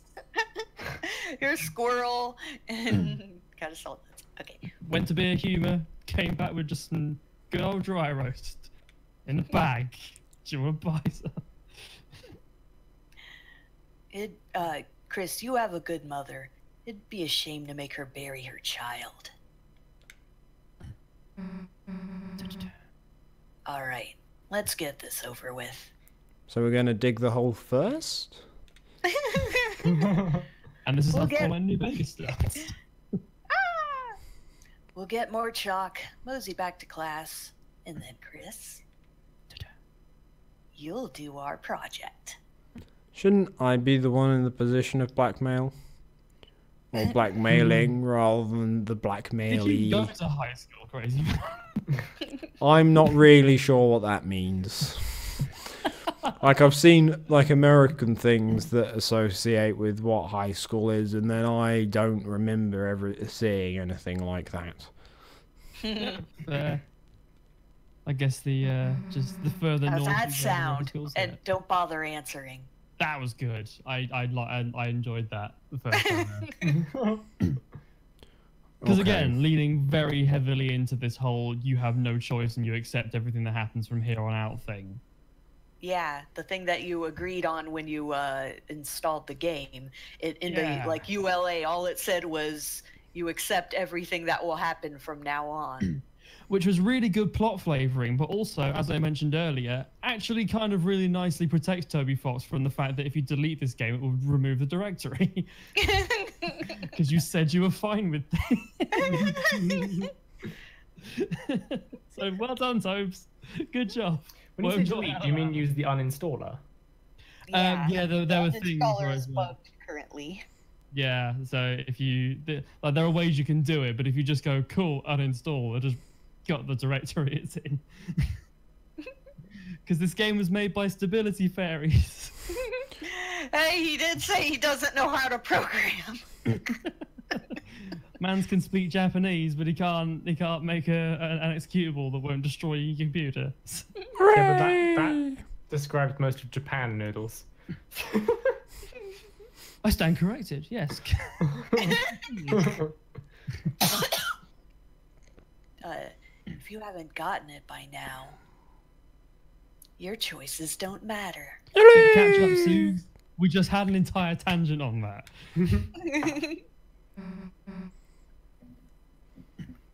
Here's squirrel and gotta sell nuts. Okay. Went to Beer Humour, came back with just some good old dry roast in a bag. Do you want to buy some? Chris, you have a good mother. It'd be a shame to make her bury her child. All right, let's get this over with. So we're gonna dig the hole first? And this is how my New Vegas starts. We'll get more chalk, mosey back to class, and then Chris, you'll do our project. Shouldn't I be the one in the position of blackmail? Or blackmailing rather than the blackmailee? Did you go to high school, Crazy? I'm not really sure what that means. Like, I've seen like American things that associate with what high school is, and then I don't remember ever seeing anything like that. I guess just the further north. How's that sound? And don't bother answering. That was good. I enjoyed that the first time. Because again, leaning very heavily into this whole "you have no choice and you accept everything that happens from here on out" thing. Yeah, the thing that you agreed on when you installed the game. The like ULA, all it said was you accept everything that will happen from now on. Which was really good plot flavoring, but also, as I mentioned earlier, actually kind of really nicely protects Toby Fox from the fact that if you delete this game, it will remove the directory. Because you said you were fine with it. So well done, Tobes. Good job. When you say delete, do you mean use the uninstaller? Yeah, there were things where is bugged currently. Yeah, so if you there are ways you can do it, but if you just go cool uninstall, it just got the directory it's in. Because this game was made by Stability Fairies. Hey, he did say he doesn't know how to program. Mans can speak Japanese, but he can't make an executable that won't destroy your computer. Yeah, but that describes most of Japan, Noodles. I stand corrected, yes. If you haven't gotten it by now, your choices don't matter. Catch up, Sue. We just had an entire tangent on that.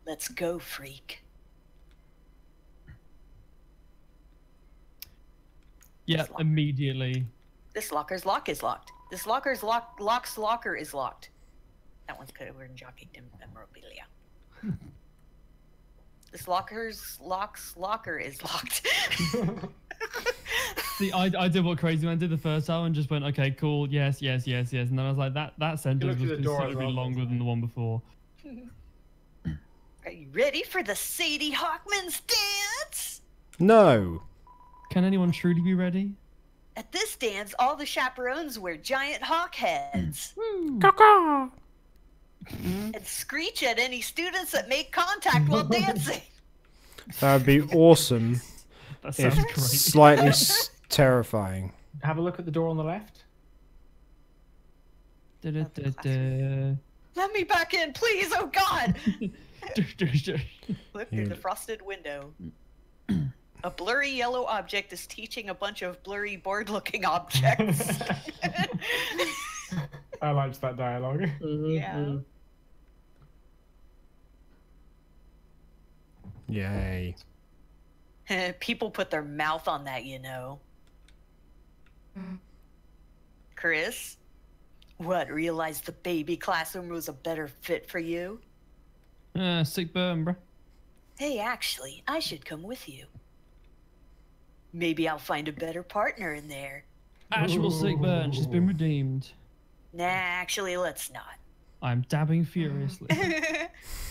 Let's go, freak. Yeah, immediately. This locker's lock is locked. This locker's lock's locker is locked. That one's covered in jockey memorabilia. This locker is locked. See, I did what Crazyman did the first time and just went, okay, cool, yes, yes, yes, yes. And then I was like, that sentence was through the door as considerably well. longer than the one before. Are you ready for the Sadie Hawkman's dance? No. Can anyone truly be ready? At this dance, all the chaperones wear giant hawk heads and screech at any students that make contact while dancing. That would be awesome. That sounds If great. slightly terrifying. Have a look at the door on the left. Da-da-da-da. Let me back in, please. Oh God! Look through the frosted window. A blurry yellow object is teaching a bunch of blurry board-looking objects. I liked that dialogue. Yeah. Yay. People put their mouth on that, you know. Chris? What, realized the baby classroom was a better fit for you? Sick burn, bro. Hey, actually, I should come with you. Maybe I'll find a better partner in there. Actual sick burn. She's been redeemed. Nah, actually, let's not. I'm dabbing furiously.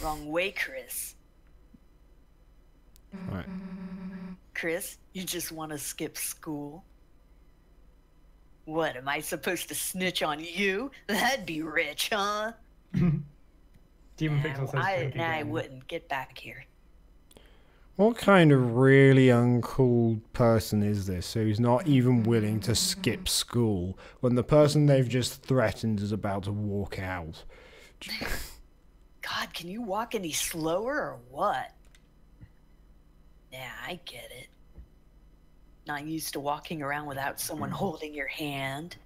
Wrong way, Chris. Right. Chris, you just want to skip school? What, am I supposed to snitch on you? That'd be rich, huh? Demon Pixel says I wouldn't. Get back here. What kind of really uncool person is this who's not even willing to skip school when the person they've just threatened is about to walk out? God, can you walk any slower or what? Yeah, I get it. Not used to walking around without someone holding your hand.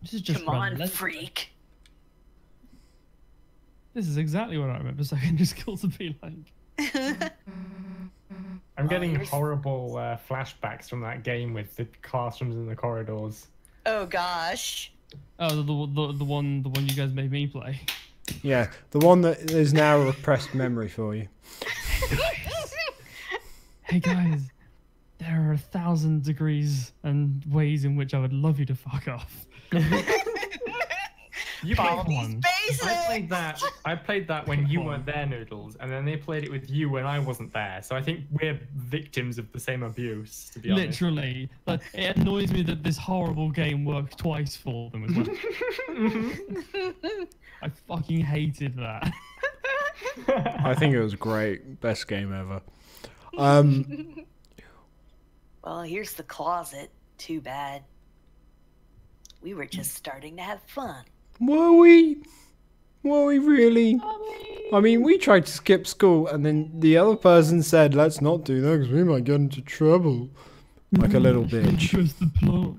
This is just Come on, relentless. freak. This is exactly what I remember secondary school to be like. I'm getting here's- horrible flashbacks from that game with the classrooms and the corridors. Oh gosh. Oh, the one you guys made me play. Yeah, the one that is now a repressed memory for you. Hey guys, there are 1,000 degrees and ways in which I would love you to fuck off. You Follow played one. I played that when you weren't there, Noodles, and then they played it with you when I wasn't there. So I think we're victims of the same abuse, to be honest. Literally, like, it annoys me that this horrible game worked twice for them as well. I fucking hated that. I think it was great. Best game ever. Well, here's the closet. Too bad. We were just starting to have fun. Were we? Were we really? I mean, we tried to skip school, and then the other person said, "Let's not do that because we might get into trouble." Like a little bitch. Trust the plot.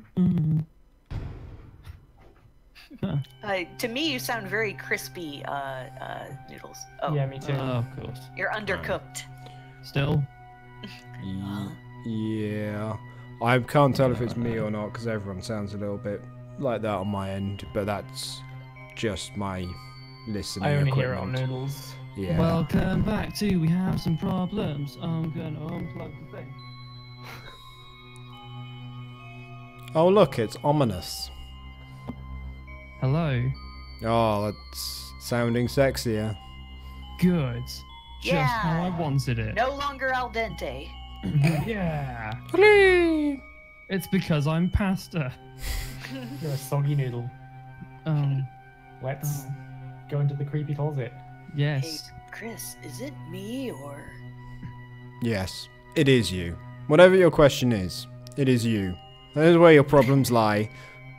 To me, you sound very crispy, Noodles. Oh, Yeah, me too. Of course. you're undercooked. Still. Yeah. I can't tell if it's me or not because everyone sounds a little bit like that on my end, but that's just my listening I only equipment. hear it on Noodles. Yeah. Welcome back to We Have Some Problems. I'm gonna unplug the thing. Oh, look, it's ominous. Hello. Oh, that's sounding sexier. Good. Just how I Yeah. wanted it. No longer al dente. Yeah. Hello. It's because I'm pasta. You're a soggy noodle. Let's go into the creepy closet. Hey, Yes. Chris, is it me or? Yes, it is you. Whatever your question is, it is you. That is where your problems lie.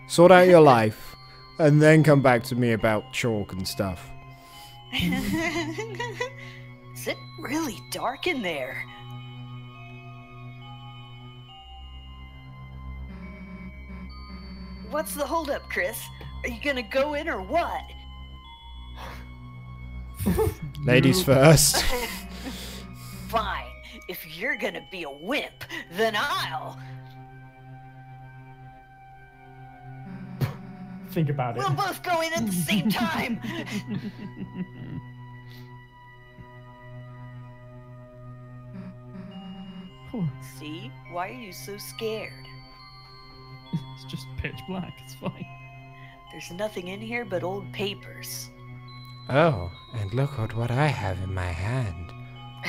Sort out your life, and then come back to me about chalk and stuff. Is it really dark in there? What's the holdup, Chris? Are you gonna go in or what? Ladies first. Fine. If you're gonna be a wimp, then I'll. Think about it. We'll both go in at the same time. Oh, See? Why are you so scared? it's just pitch black. It's fine. There's nothing in here but old papers. Oh, and look at what I have in my hand.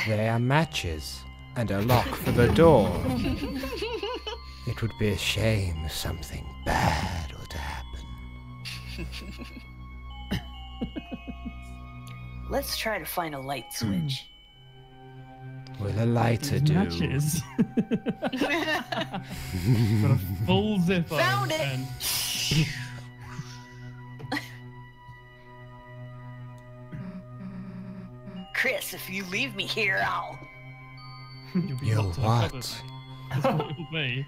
They are matches and a lock for the door. It would be a shame if something bad were to happen. Let's try to find a light switch. Will a lighter do? Matches. Got a full zip on. Found it! And Chris, if you leave me here, I'll... you'll be You'll locked in a what? cupboard, mate. That's what it'll be.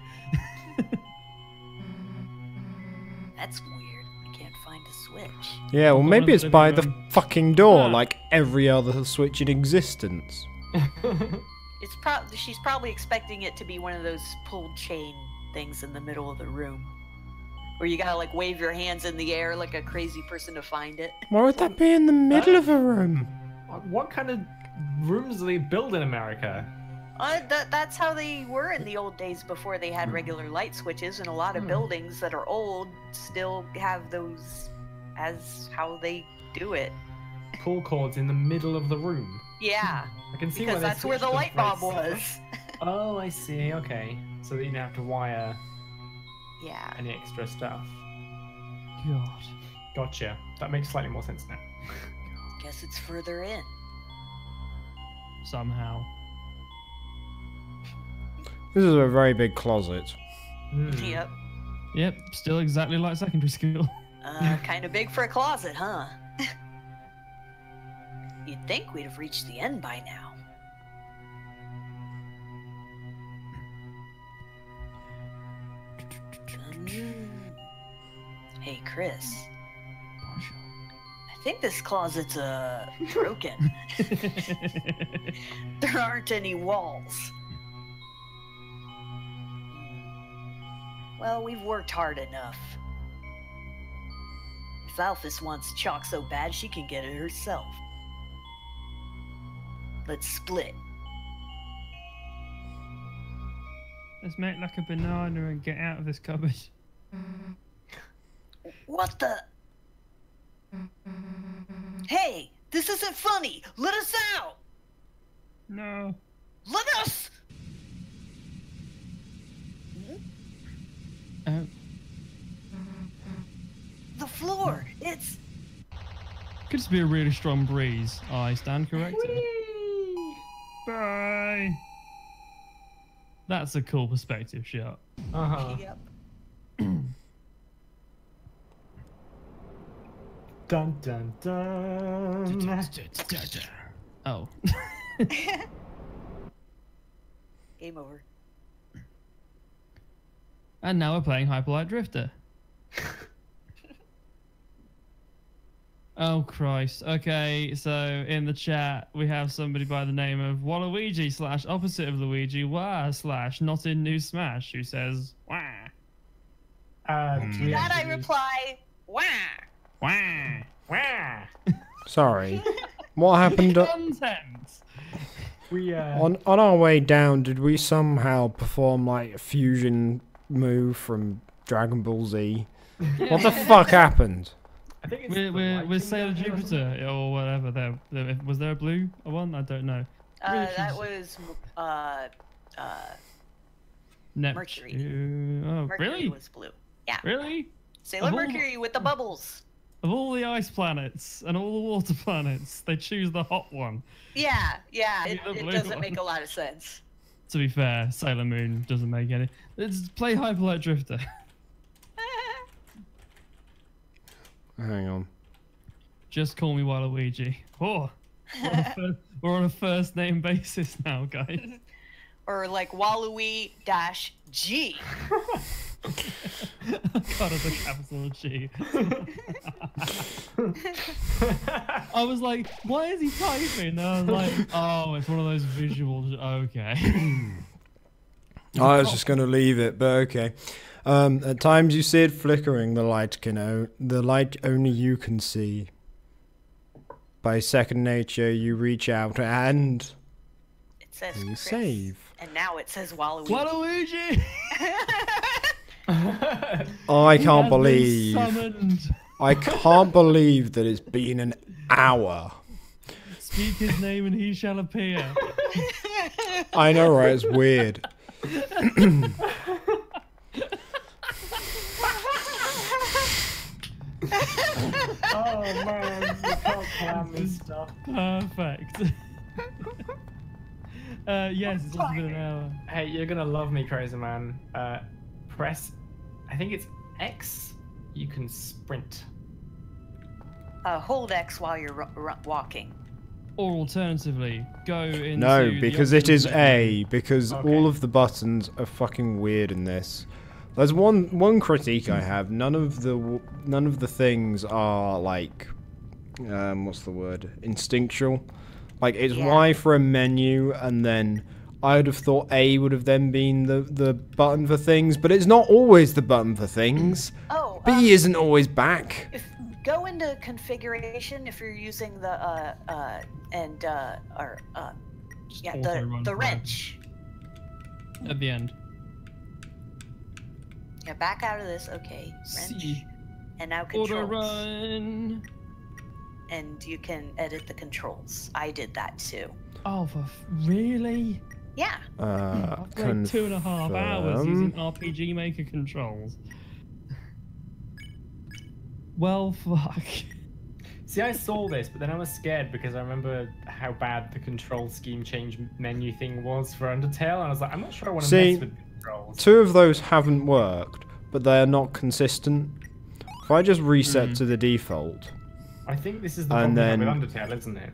That's weird. I can't find a switch. Yeah, well, Got maybe one it's in the by living the room. fucking door, Ah. like every other switch in existence. It's she's probably expecting it to be one of those pulled chain things in the middle of the room. Where you gotta like wave your hands in the air like a crazy person to find it. Why would that be in the middle of a room? What kind of rooms do they build in America? That's how they were in the old days before they had regular light switches, and a lot of buildings that are old still have those as how they do it. Pull cords in the middle of the room. Yeah, I can see because why they that's where the switched light them bulb from- was. Oh, I see. Okay, so that you don't have to wire Yeah. any extra stuff. God. Gotcha. That makes slightly more sense now. Guess it's further in. Somehow. This is a very big closet. Hmm. Yep. Yep, still exactly like secondary school. Kind of big for a closet, huh? You'd think we'd have reached the end by now. Hey, Chris. I think this closet's broken. There aren't any walls. Well, we've worked hard enough. If Alphys wants chalk so bad, she can get it herself. Let's split. Let's make like a banana and get out of this cupboard. What the? Hey, this isn't funny. Let us out. No. Let us. Oh, The floor. It's. could just be a really strong breeze. I stand corrected. Bye. That's a cool perspective shot. Uh-huh. Yep. Dun dun dun. Oh. Game over. And now we're playing Hyperlight Drifter. Oh Christ. Okay, so in the chat we have somebody by the name of Waluigi / opposite of Luigi wah / not in new Smash who says wah We That I actually- reply. Wah. wah. Wah! Sorry. What happened Content. We on our way down? Did we somehow perform like a fusion move from Dragon Ball Z? What the fuck happened? I think it's We're Sailor Jupiter or whatever. There was there a blue one? I don't know. That was Mercury. Oh, Mercury really? was blue. Yeah. Really? Sailor Of all- Mercury with the bubbles. Of all the ice planets and all the water planets, they choose the hot one. Yeah, yeah. It, The it blue doesn't one. make a lot of sense. To be fair, Sailor Moon doesn't make any. Let's play Hyperlight Drifter. Hang on. Just call me Waluigi. Oh, we're on a first name basis now, guys. Or like Walui-G. God of the capital G. I was like, why is he typing? And I was like, oh, it's one of those visuals. Okay. I was just gonna leave it, but okay. At times you see it flickering. The light only you can see. By second nature, you reach out and It says you Chris. save. And now it says Waluigi. Waluigi! I He can't has been believe. summoned. I can't believe that it's been an hour. Speak his name and he shall appear. I know, right? It's weird. Oh man, you can't plan this stuff. Perfect. Yes, it's also been an hour. Hey, you're gonna love me, Crazyman. Press, I think it's X. You can sprint. Hold X while you're walking. Or alternatively, go into... No, the because it is options A. Because Okay. all of the buttons are fucking weird in this. There's one critique I have. None of the things are like, what's the word? Instinctual. Like it's Yeah. Y for a menu, and then I would have thought A would have then been the button for things, but it's not always the button for things. Oh, B isn't always back. if go into configuration if you're using the Auto-run the flag. wrench. at the end. Yeah, back out of this. Okay, wrench. C. And now Auto controls. run. And you can edit the controls. I did that too. Oh, really? Yeah. I've played 2.5 hours using confirm. RPG Maker controls. Well, fuck. See, I saw this, but then I was scared because I remember how bad the control scheme change menu thing was for Undertale, and I was like, I'm not sure I want to See, mess with the controls. 2 of those haven't worked, but they are not consistent. If I just reset to the default, I think this is the and problem then- with Undertale, isn't it?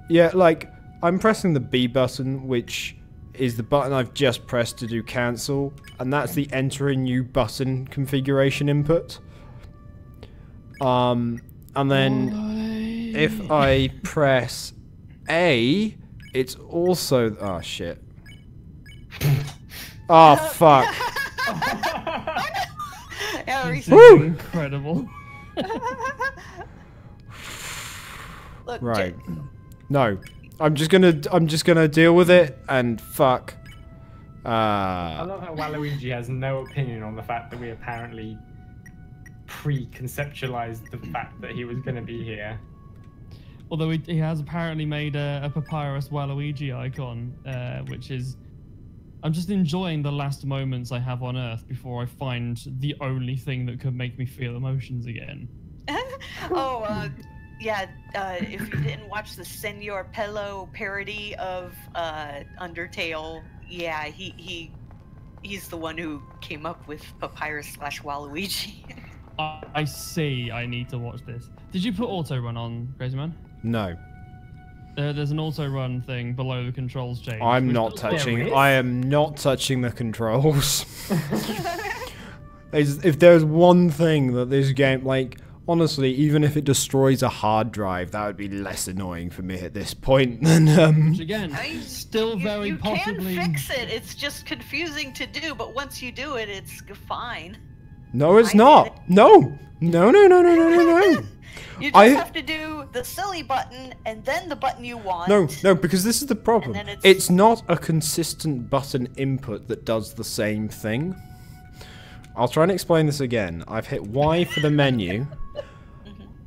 yeah, like I'm pressing the B button, which is the button I've just pressed to do cancel, and that's the enter a new button configuration input. And then if I press A, it's also oh shit. Oh fuck. Yeah, This reset. is Woo! incredible. Look, Right. No. I'm just gonna deal with it and fuck. I love how Waluigi has no opinion on the fact that we apparently pre-conceptualized the fact that he was going to be here. Although he has apparently made a Papyrus Waluigi icon, which is... I'm just enjoying the last moments I have on Earth before I find the only thing that could make me feel emotions again. Yeah, if you didn't watch the Senor Pello parody of Undertale, yeah, he's the one who came up with Papyrus/Waluigi. I see. I need to watch this. Did you put auto run on, Crazyman? No. There's an auto run thing below the controls change. I'm which not does- touching. is? I am not touching the controls. If there's one thing that this game, like, honestly, even if it destroys a hard drive, that would be less annoying for me at this point than Which again, I mean, still very you possibly. can fix it. It's just confusing to do, but once you do it, it's fine. No, it's I did not. it. No. No. You just I- have to do the silly button and then the button you want. No, because this is the problem. And then It's not a consistent button input that does the same thing. I'll try and explain this again. I've hit Y for the menu,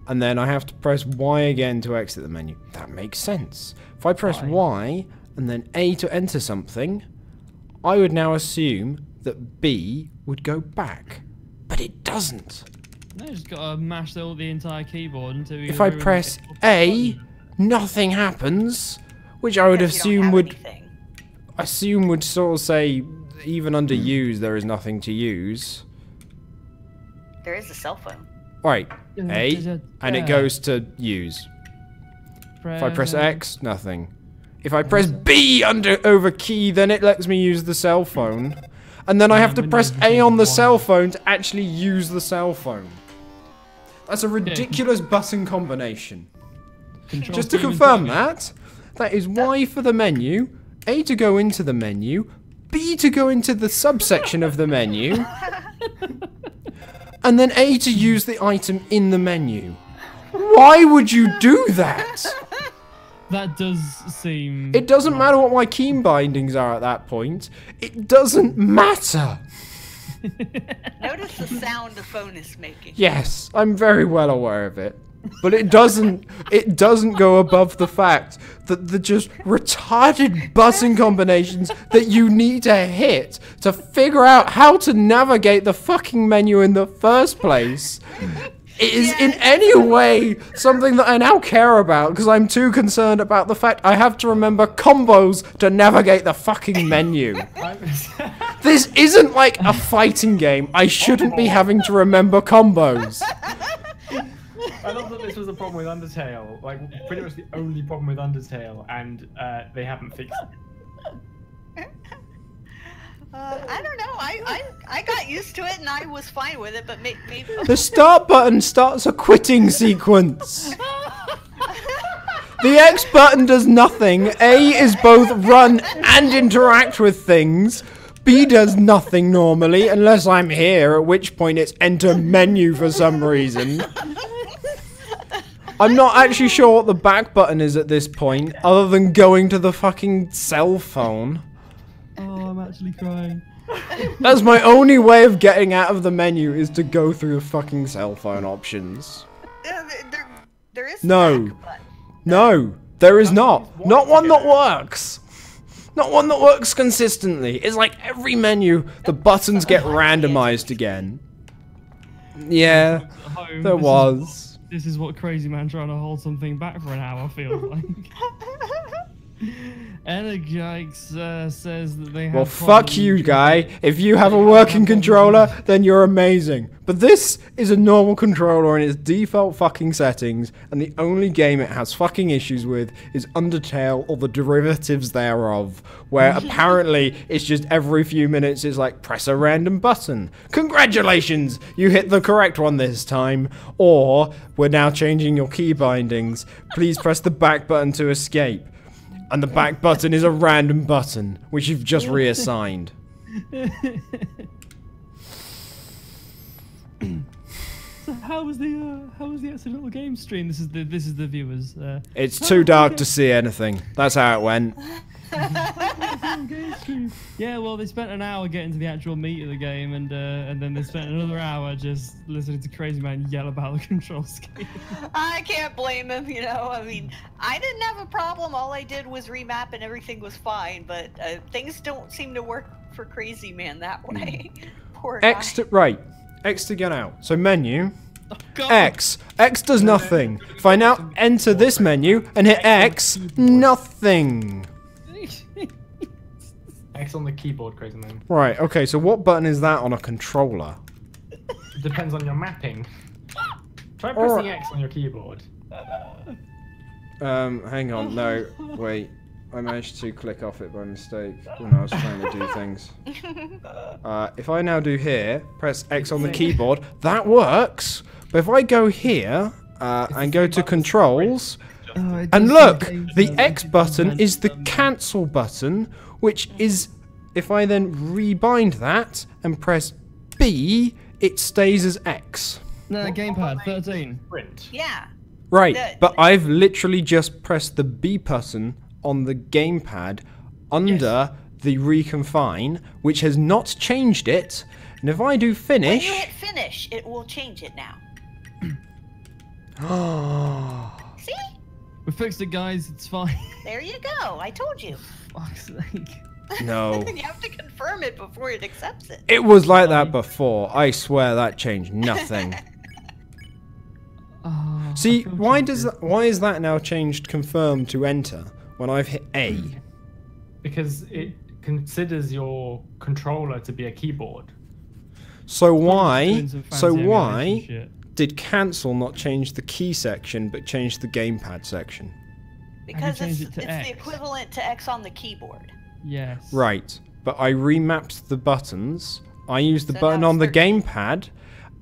and then I have to press Y again to exit the menu. That makes sense. If I press Y and then A to enter something, I would now assume that B would go back. But it doesn't. No, just gotta mash the entire keyboard until you. If I press A, nothing happens, which I would assume would sort of say, even under use, there is nothing to use. There is a cell phone. Right, A, and it goes to use. If I press X, nothing. If I press B over key, then it lets me use the cell phone. And then I have to press A on the cell phone to actually use the cell phone. That's a ridiculous button combination. Just to confirm that is Y for the menu, A to go into the menu, B to go into the subsection of the menu, and then A to use the item in the menu. Why would you do that? That does seem. It doesn't matter what my key bindings are at that point. It doesn't matter. Notice the sound the phone is making. Yes, I'm very well aware of it. But it doesn't go above the fact that the just retarded button combinations that you need to hit to figure out how to navigate the fucking menu in the first place is in any way something that I now care about, because I'm too concerned about the fact I have to remember combos to navigate the fucking menu. This isn't like a fighting game. I shouldn't be having to remember combos. I love that this was a problem with Undertale, like pretty much the only problem with Undertale, and they haven't fixed it. I don't know. I got used to it and I was fine with it, but maybe The start button starts a quitting sequence. The X button does nothing. A is both run and interact with things. B does nothing normally, unless I'm here, at which point it's enter menu for some reason. I'm not actually sure what the back button is at this point, other than going to the fucking cell phone. Oh, I'm actually crying. That's my only way of getting out of the menu, is to go through the fucking cell phone options. there is No. back button. No, there is not. Not one that works. Not one that works consistently. It's like every menu, the buttons get randomized again. Yeah, there was. This is what Crazyman trying to hold something back for an hour feels like. Energix says that they have. Well, fuck you, guy. If you have a working controller, then you're amazing. But this is a normal controller in its default fucking settings, and the only game it has fucking issues with is Undertale or the derivatives thereof, where apparently it's just every few minutes it's like, press a random button. Congratulations, you hit the correct one this time. Or, we're now changing your key bindings. Please press the back button to escape. And the back button is a random button, which you've just reassigned. So how was the accidental game stream? This is the viewers. It's too dark to see anything. That's how it went. Yeah, well, they spent an hour getting to the actual meat of the game, and then they spent another hour just listening to Crazyman yell about the control scheme. I can't blame him, you know. I mean, I didn't have a problem. All I did was remap and everything was fine, but things don't seem to work for Crazyman that way. Poor guy. X to get out. So menu. Oh, God. X does nothing. If I now enter this menu and hit X, nothing. X on the keyboard, Crazyman. Right, okay, so what button is that on a controller? It depends on your mapping. Try pressing X on your keyboard. Hang on, no, wait. I managed to click off it by mistake when I was trying to do things. If I now do here, press X on the keyboard, that works. But if I go here and go to controls, and look, the X button is the cancel button, which is, if I then rebind that and press B, it stays as X. No, gamepad 13. Print. Yeah. Right, but I've literally just pressed the B button on the gamepad under the reconfine, which has not changed it. And if I do finish... When you hit finish, it will change it now. See? We fixed it, guys. It's fine. There you go. I told you. Fuck's sake. No. You have to confirm it before it accepts it. It was like that before. I swear that changed nothing. Oh, See, why is that now changed confirm to enter when I've hit A? Because it considers your controller to be a keyboard. So why doing some fancy emulation shit. did cancel not change the key section but change the gamepad section? Because changed it's it to X? the equivalent to X on the keyboard. Yes. Right, but I remapped the buttons. I used the So button now on the it's 13. gamepad,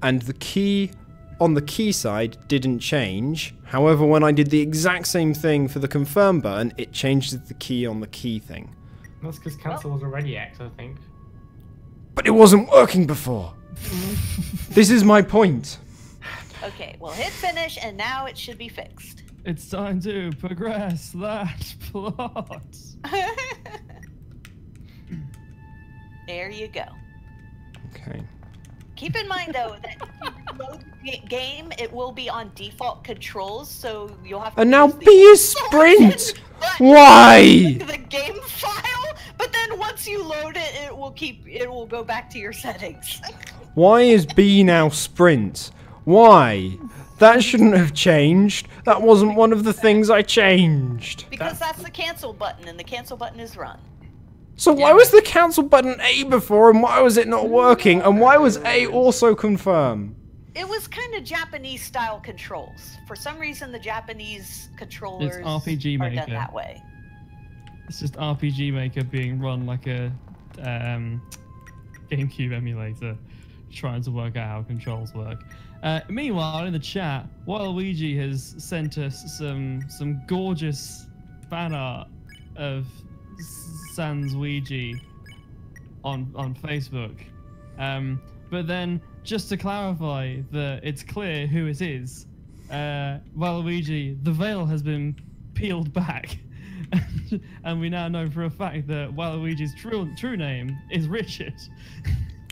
and the key on the key side didn't change. However, when I did the exact same thing for the confirm button, it changed the key on the key thing. That's because cancel was already X, I think. But it wasn't working before. This is my point. Okay, well hit finish and now it should be fixed. It's time to progress that plot. There you go. Okay. Keep in mind though that if you reload the game, it will be on default controls, so you'll have to. And now use the B is sprint. button Why? to the game file, but then once you load it, it will go back to your settings. Why is B now sprint? Why? That shouldn't have changed. That wasn't one of the things I changed. Because that's the cancel button, and the cancel button is run. So why was the cancel button A before, and why was it not working, and why was A also confirm? It was kind of Japanese style controls. For some reason, the Japanese controllers RPG are done Maker. that way. It's just RPG Maker being run like a GameCube emulator, trying to work out how controls work. Meanwhile, in the chat, Waluigi has sent us some gorgeous fan art of Sans Ouija on Facebook. But then, just to clarify that it's clear who it is, Waluigi, the veil has been peeled back. And we now know for a fact that Waluigi's true name is Richard.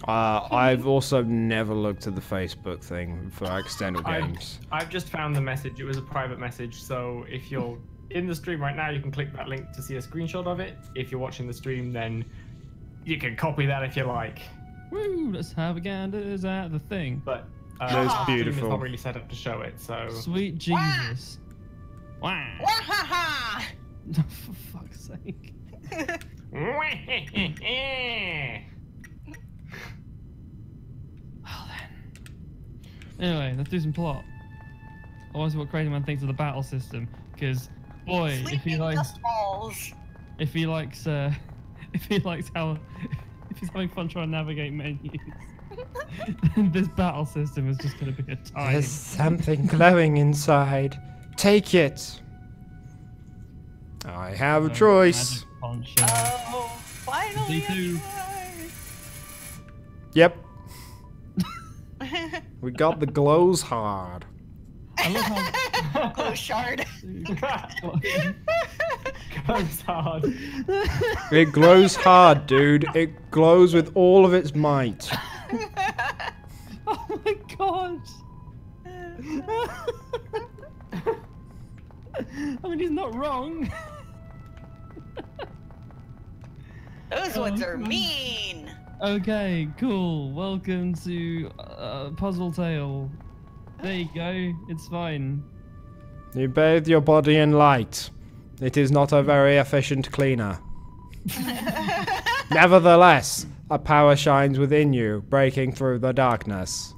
I've also never looked at the Facebook thing for external games. I've just found the message. It was a private message, so if you're in the stream right now, you can click that link to see a screenshot of it. If you're watching the stream, then you can copy that if you like. Woo, let's have a ganders at the thing. But That's our stream beautiful. is not really set up to show it, so. Sweet Jesus. Wow. Wahaha! For fuck's sake. Well then. Anyway, let's do some plot. I want to see what Crazyman thinks of the battle system, because boy, if he Sleeping likes, dust balls. if he likes how, if he's having fun trying to navigate menus, then this battle system is just going to be a time. There's something glowing inside. Take it. I have a choice. Magic poncho. Oh, finally. D2. Yep. We got the glows hard. I love how Glow shard. Goes hard. It glows hard, dude. It glows with all of its might. Oh my god! I mean, he's not wrong. Those ones are mean. Okay, cool. Welcome to Puzzle Tale. There you go. It's fine. You bathe your body in light. It is not a very efficient cleaner. Nevertheless, a power shines within you, breaking through the darkness.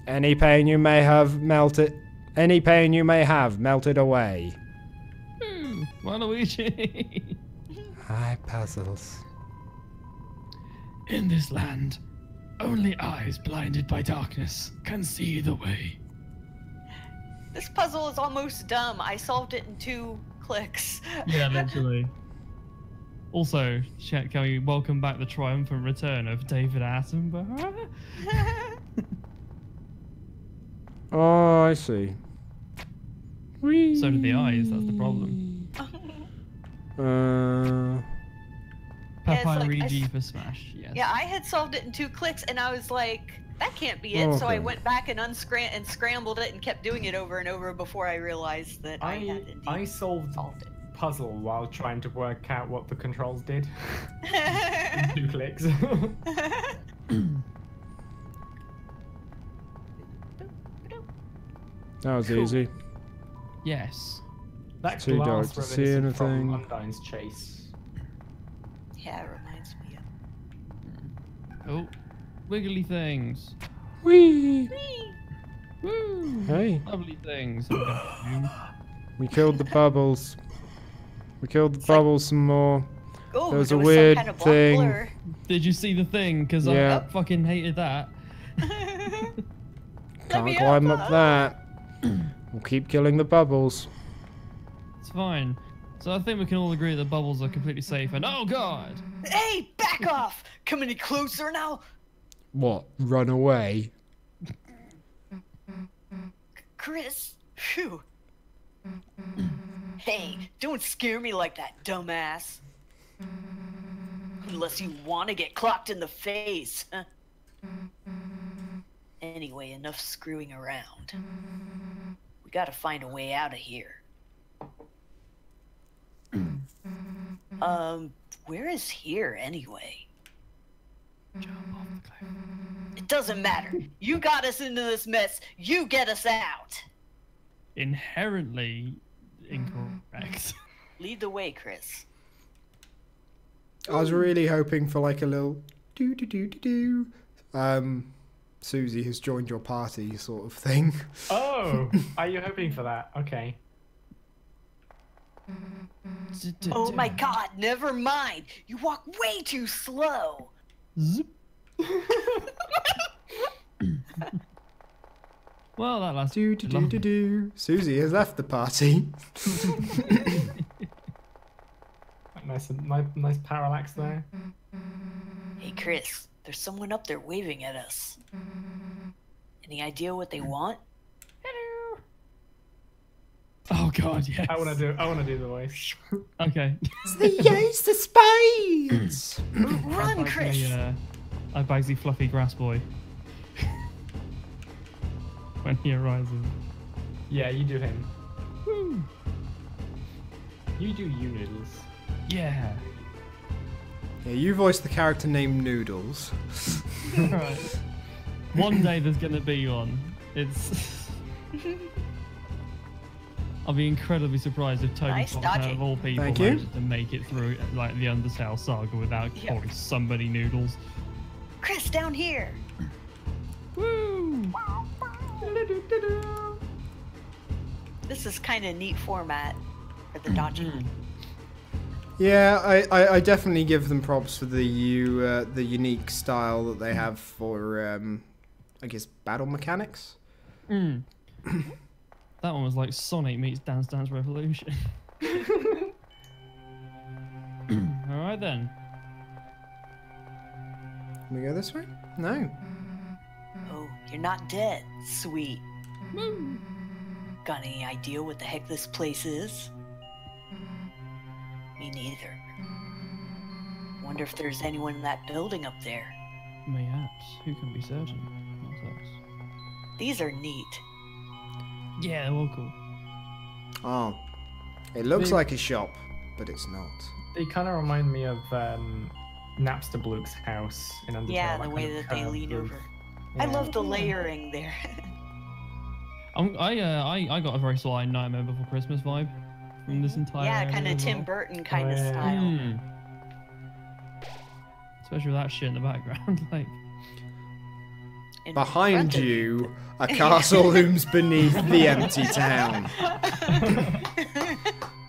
Any pain you may have melted away. Waluigi. Hi, puzzles. In this land, only eyes blinded by darkness can see the way. This puzzle is almost dumb. I solved it in 2 clicks. Yeah, literally. Also, chat, can we welcome back the triumphant return of David Attenborough? Oh, I see. Whee. So do the eyes, that's the problem. Yeah, it's like Papyrigi for Smash, yes. Yeah, I had solved it in 2 clicks, and I was like, that can't be it. So I Okay. went back and scrambled it and kept doing it over and over before I realized that I had indeed I solved solved it. puzzle while trying to work out what the controls did. In 2 clicks. That was Cool. easy. Yes. That Too dark glass to see reminiscent from anything. Undyne's Chase. Yeah, it reminds me of. Oh, wiggly things. Whee! Woo! Hey, Lovely things. we killed the bubbles. We killed the bubbles some more. Oh, There was there a was weird some kind of black thing. blur. Did you see the thing? Because Yeah. I fucking hated that. Can't me climb up. up that. We'll keep killing the bubbles. It's fine. So I think we can all agree that bubbles are completely safe. And oh god! Hey, back off! Come any closer now, What? Run away? Chris. Phew. Hey, don't scare me like that, dumbass. Unless you want to get clocked in the face. Huh? Anyway, enough screwing around. We gotta find a way out of here. Where is here anyway? It doesn't matter. You got us into this mess. You get us out. Inherently incorrect. Lead the way, Chris. I was really hoping for like a little do. Susie has joined your party sort of thing. Oh, are you hoping for that? Okay. Oh my god, never mind. You walk way too slow. Zip. Well, that last Do. Susie has left the party. Nice parallax there. Hey, Chris, there's someone up there waving at us. Any idea what they want? Hello. Oh god, yes. I wanna do the voice. Okay. It's the ace of spades. Run, Chris! I bugs the fluffy grass boy. When he arises. Yeah, you do him. Woo. You do you, Noodles. Yeah. Yeah, you voiced the character named Noodles. Right. One day there's gonna be one. It's. I'll be incredibly surprised if Toby Nice Fox, out dodging. of all people, Thank you. manages to make it through like the Undertale saga without calling somebody Noodles. Chris, down here! Woo! This is kind of neat format for the dodging. Yeah, I definitely give them props for the unique style that they have for I guess battle mechanics. Mm. That one was like Sonic meets Dance Dance Revolution. Alright then. Can we go this way? No. Oh, you're not dead. Sweet. Got any idea what the heck this place is? Me neither. Wonder if there's anyone in that building up there. Mayhaps. Who can be certain? Not us. These are neat. Yeah, they're all cool. Oh. It looks like a shop, but it's not. They kind of remind me of Napster Blook's house in Undertale. Yeah, the that way kind of that they curved lean roof. over. I love the layering there. I got a very sly Nightmare Before Christmas vibe from this entire. Yeah, area kind of as Tim well. Burton kind of yeah. style. Mm. Especially with that shit in the background, like. In Behind front of you, a castle looms beneath the empty town.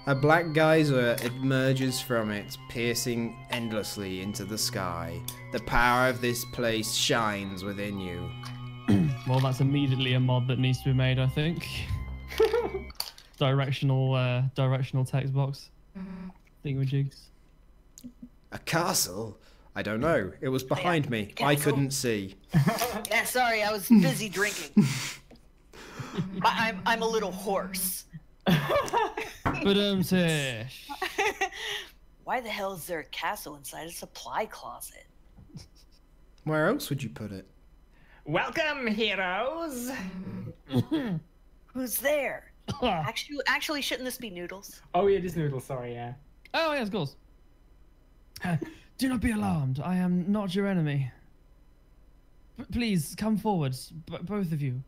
A black geyser emerges from it, piercing endlessly into the sky. The power of this place shines within you. Well, that's immediately a mod that needs to be made, I think. Directional text box. Thingamajigs. A castle? I don't know. It was behind me. I castle. couldn't see. Yeah, sorry, I was busy drinking. I'm a little hoarse. But Tish. Why the hell is there a castle inside a supply closet? Where else would you put it? Welcome, heroes. Who's there? Actually, shouldn't this be Noodles? Oh, yeah, it is Noodles. Sorry, yeah. Oh yes, of course. Do not be alarmed. I am not your enemy. Please come forward, both of you.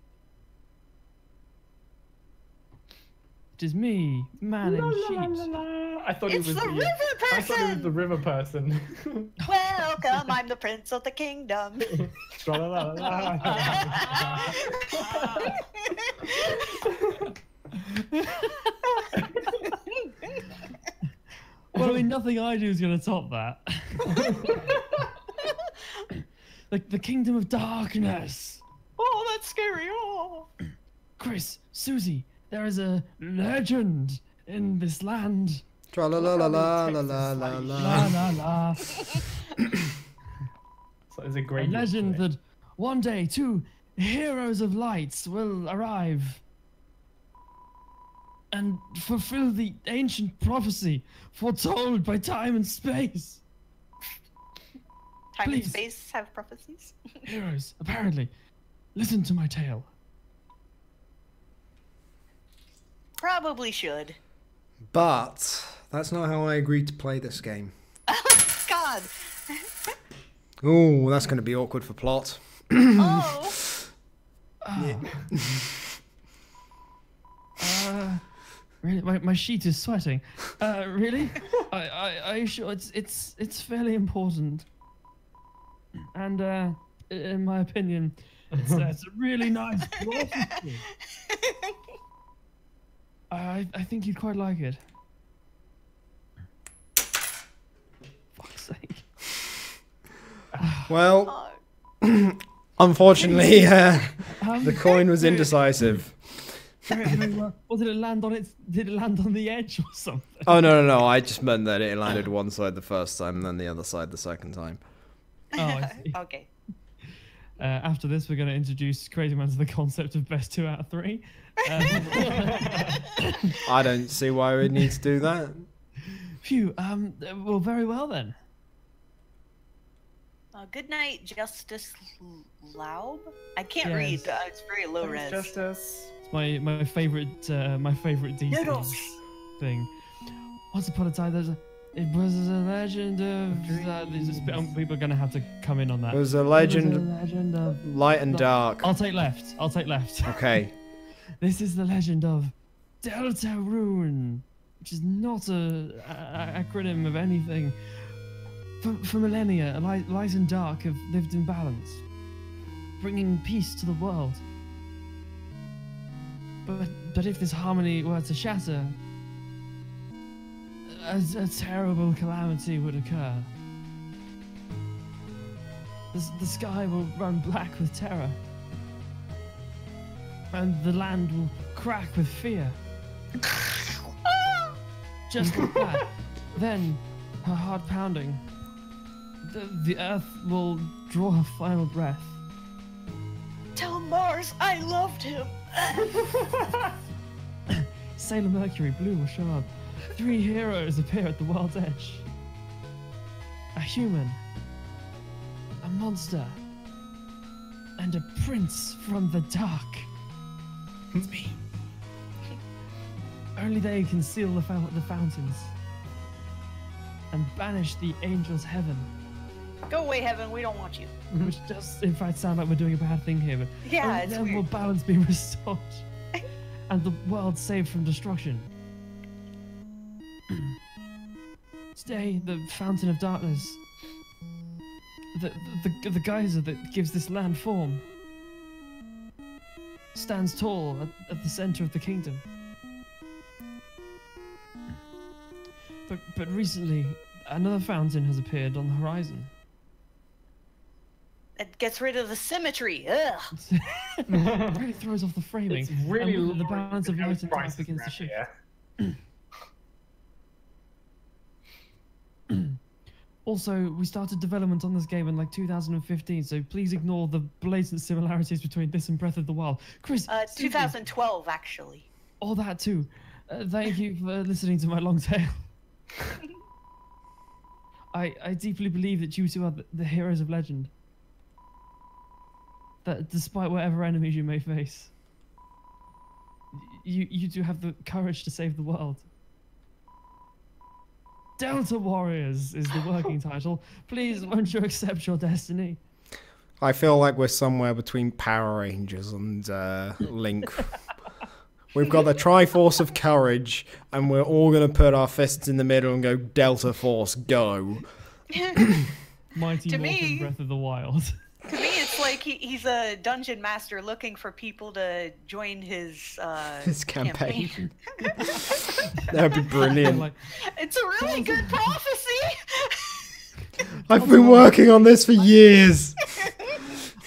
It is me, man in sheet. I thought It's it was the river I thought it was person! the river person. Welcome, I'm the prince of the kingdom. Well, I mean, nothing I do is going to top that. The kingdom of darkness. Oh, that's scary. Oh. Chris, Susie, there is a legend in this land. Tra la la la la la la la La la la. So there's a A great legend that one day two heroes of lights will arrive. and fulfill the ancient prophecy foretold by time and space. Time and Please. space have prophecies? Heroes, apparently, listen to my tale. Probably should. But that's not how I agreed to play this game. God. Oh, that's going to be awkward for plot. Oh. Really, my sheet is sweating. Really? I sure it's fairly important. And in my opinion, it's a really nice prophecy. I think you'd quite like it. Fuck's sake. Well, unfortunately, the coin was indecisive. Very well. Or did it land on its? Did it land on the edge or something? Oh, no. I just meant that it landed one side the first time and then the other side the second time. Oh, I see. Okay. After this, we're going to introduce Crazyman to the concept of best 2 out of 3. I don't see why we need to do that. Phew. Well, very well then. Good night, Justice Laub. I can't Yes. read. It's very low res. Justice. It's my favorite DC Noodles. thing. Once upon a time, it was a legend of. People are going to have to come in on that. It was a It was legend, a legend of. light and dark. I'll take left. Okay. This is the legend of Deltarune, which is not a acronym of anything. For millennia, light and dark have lived in balance, bringing peace to the world. But if this harmony were to shatter, a terrible calamity would occur. The sky will run black with terror, and the land will crack with fear. Just like that. Then, her heart pounding, the earth will draw her final breath. Tell Mars I loved him. Sailor Mercury, Blue, or Shard. 3 heroes appear at the world's edge. A human, a monster, and a prince from the dark. It's me. Only they can seal the fountains and banish the angels' heaven. Go away, Heaven. We don't want you. Which does, in fact, sound like we're doing a bad thing here, but Yeah, only it's then will weird. balance be restored and the world saved from destruction. Today, the fountain of darkness, the geyser that gives this land form, stands tall at the center of the kingdom. But recently, another fountain has appeared on the horizon. It gets rid of the symmetry. Ugh. It really throws off the framing. It's really and the low balance of light house and dark prices begins to around shift. here. Also, we started development on this game in like 2015, so please ignore the blatant similarities between this and Breath of the Wild. Chris, seriously, 2012, actually. all that too. Thank you for listening to my long tale. I deeply believe that you two are the heroes of legend. That despite whatever enemies you may face, you do have the courage to save the world. Delta Warriors is the working title. Please, won't you accept your destiny? I feel like we're somewhere between Power Rangers and Link. We've got the Triforce of Courage, and we're all going to put our fists in the middle and go, Delta Force, go. Mighty To Morphin me- Breath of the Wild. To me, it's like he's a dungeon master looking for people to join his His campaign. That'd be brilliant. Like, It's a really good prophecy. I've been working on this for years.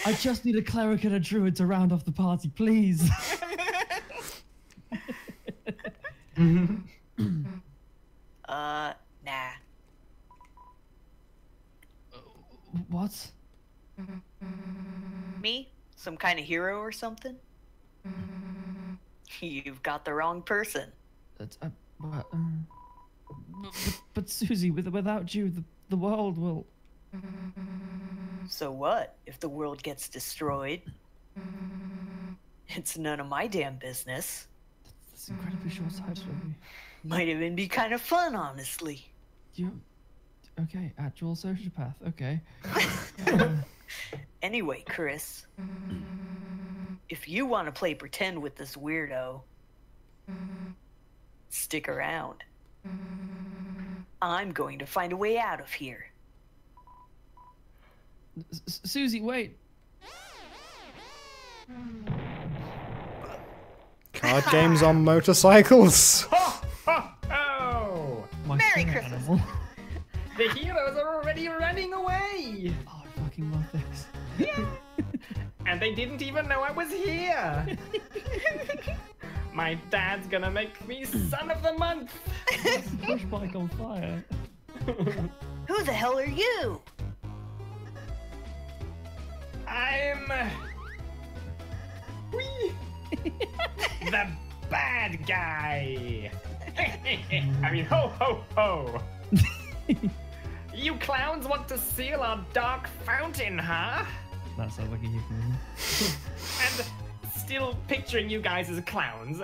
I just need a cleric and a druid to round off the party, please. Nah. What? Me? Some kind of hero or something? You've got the wrong person. But Susie, without you, the world will. So what if the world gets destroyed? It's none of my damn business. That's incredibly short-sighted of you. Might even be kind of fun, honestly. Okay, actual sociopath. Okay. Anyway, Chris, if you want to play pretend with this weirdo, stick around. I'm going to find a way out of here. Susie, wait. Card games on motorcycles. Oh! My Merry favorite Christmas. animal. The heroes are already running away! Oh, I fucking love this. And they didn't even know I was here! My dad's gonna make me son of the month! Push bike on fire. Who the hell are you? I'm... Whee! The bad guy! I mean, ho ho ho! You clowns want to seal our dark fountain, huh? That sounds like a euphemism. And still picturing you guys as clowns.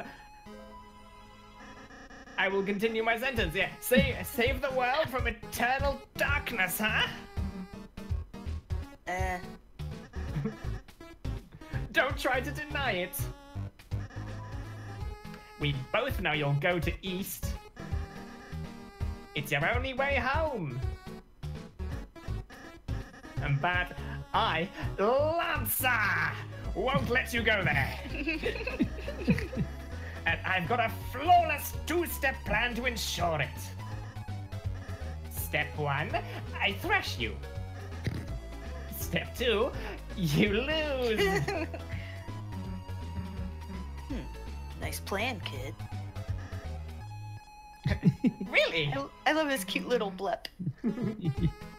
I will continue my sentence, yeah. Save the world from eternal darkness, huh? Don't try to deny it. We both know you'll go to East. It's your only way home. But I, Lancer, won't let you go there. And I've got a flawless two-step plan to ensure it. Step 1, I thrash you. Step 2, you lose. Nice plan, kid. Really? I love his cute little blep.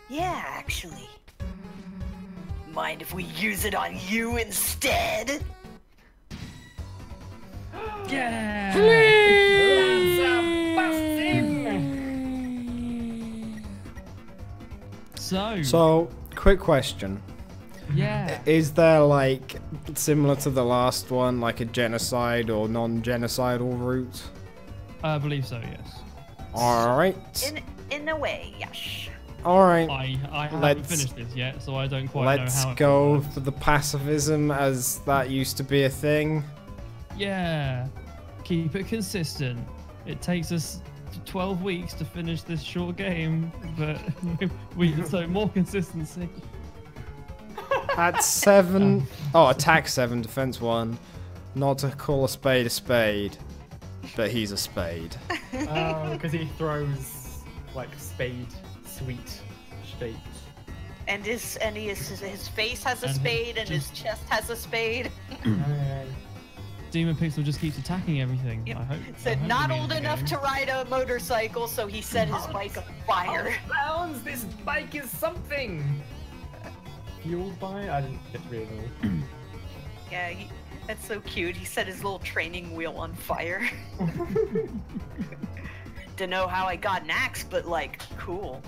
Yeah, actually. Mind if we use it on you instead? Yeah! Lancer busts in. So, quick question. Yeah. Is there, like, similar to the last one, like a genocide or non-genocidal route? I believe so, yes. Alright. In a way, yes. Alright. I haven't Let's- finished this yet, so I don't quite know Let's how it go works. for the pacifism as that used to be a thing. Yeah. Keep it consistent. It takes us 12 weeks to finish this short game, but so more consistency. At 7. Oh, attack 7, defense 1. Not to call a spade, but he's a spade. Oh, because he throws like spade, sweet shaped. And his face has a And spade, and his just- chest has a spade. Demon Pixel just keeps attacking everything. Yep. I hope. Said not old enough to ride a motorcycle, so he set his bike on fire. Oh, clowns! This bike is something. Fueled by? I didn't get to read it all. Yeah, that's so cute. He set his little training wheel on fire. Don't know how I got an axe, but like, cool.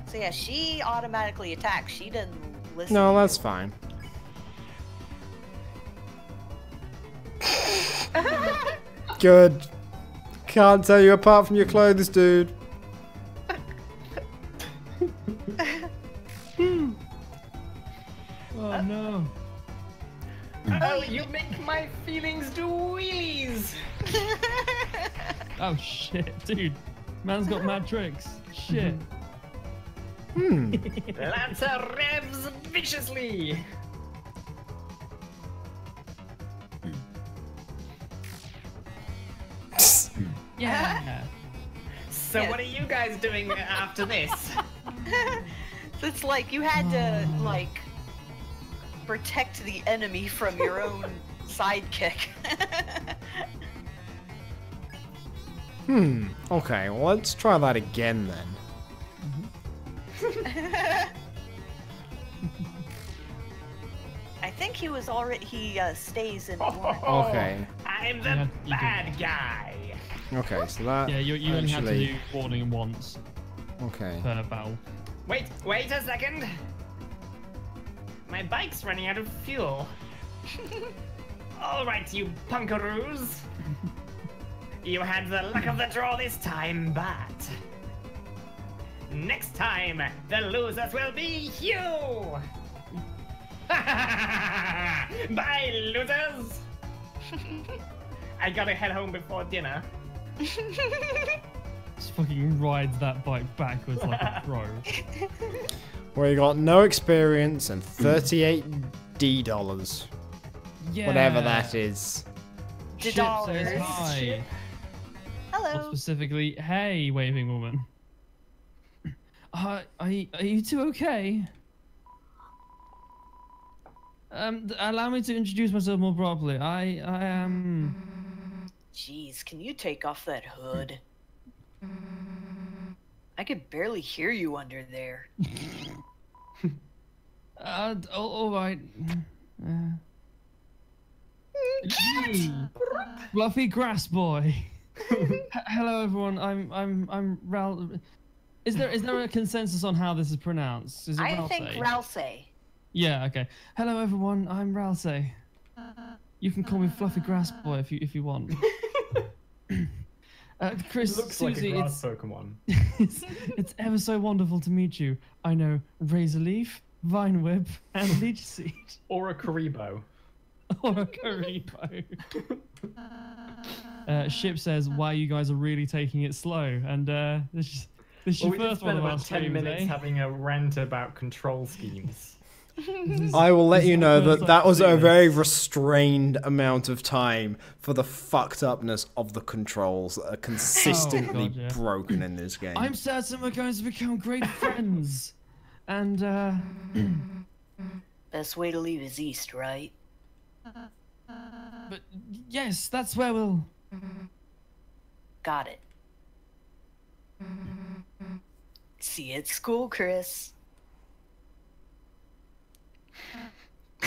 So yeah, she automatically attacks. She didn't listen. No, to that's you. fine. Good. Can't tell you apart from your clothes, dude. Oh no. Oh, you make my feelings do wheelies! Oh shit, dude. Man's got mad tricks. Shit. Lancer revs viciously! Yeah. So Yeah. what are you guys doing after this? So it's like you had to like protect the enemy from your own sidekick. Okay, well, let's try that again then. I think he was already. He stays in one. Okay. I I'm the bad guy. Okay, so that. Yeah, you only had to actually- do warning once Okay. per battle. Wait a second. My bike's running out of fuel. All right, you punkaroos. You had the luck of the draw this time, but next time the losers will be you. Bye, losers. I gotta head home before dinner. Just fucking rides that bike backwards like a pro. Where you got no experience and $38 Yeah. whatever that is. Ship says $dollars. hi. Or Hello. specifically, hey, waving woman. Are you two okay? Allow me to introduce myself more properly. I am. Jeez, can you take off that hood? I could barely hear you under there. All right. Fluffy grass boy. Hello, everyone. I'm Ral. Is there a consensus on how this is pronounced? Is it I Ralsei? think Ralsei. Yeah. Okay. Hello, everyone. I'm Ralsei. You can call me Fluffy Grass Boy if you want. Chris, Looks Susie, like a grass Pokemon. it's ever so wonderful to meet you. I know Razor Leaf, Vine Whip, and Leech Seed. Or a Karibo. Or a Karibo. Ship says, "Wow, you guys are really taking it slow." And this is your We did first spend one of our about 10 streams, minutes eh? having a rant about control schemes. I will let This you is know my first that that time was a seeing very this. restrained amount of time for the fucked upness of the controls that are consistently God, yeah. broken in this game. I'm certain we're going to become great friends. And Best way to leave is east, right? but yes, that's where we'll. Got it. See you at school, Chris.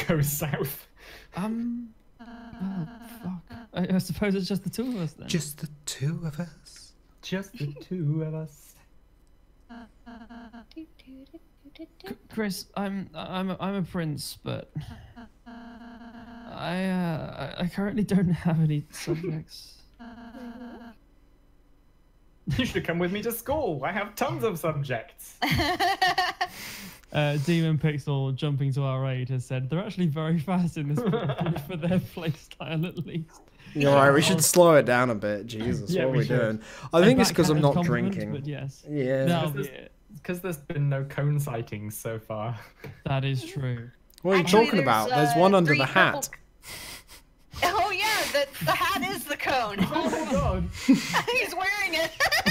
Go south. Oh, fuck. I suppose it's just the two of us then. Just the two of us. Just the two of us. Chris, I'm a prince, but I currently don't have any subjects. You should come with me to school. I have tons of subjects. Demon Pixel jumping to our aid has said they're actually very fast in this for their playstyle at least. You're right, we should slow it down a bit. Jesus, Yeah, what are we we should. doing? I think it's because I'm not Backhanded drinking. compliment, But yes, Yeah. that'll be it. Because there's been no cone sightings so far. That is true. What are you Actually, talking about? there's, There's one under 3 the hat. purple- Oh yeah, the hat is the cone. Oh my god. He's wearing it.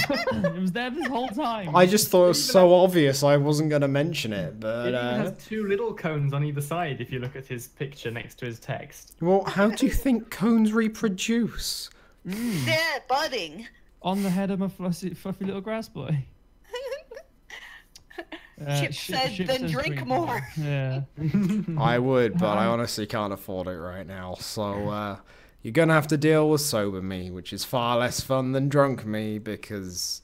It was there this whole time. I just thought it was so obvious I wasn't going to mention it, It but even has 2 little cones on either side if you look at his picture next to his text. well, how do you think cones reproduce? Yeah, budding. On the head of my fluffy little grass boy. Chip said, "Then says drink more." Yeah. I would, but I honestly can't afford it right now. So you're going to have to deal with sober me, which is far less fun than drunk me because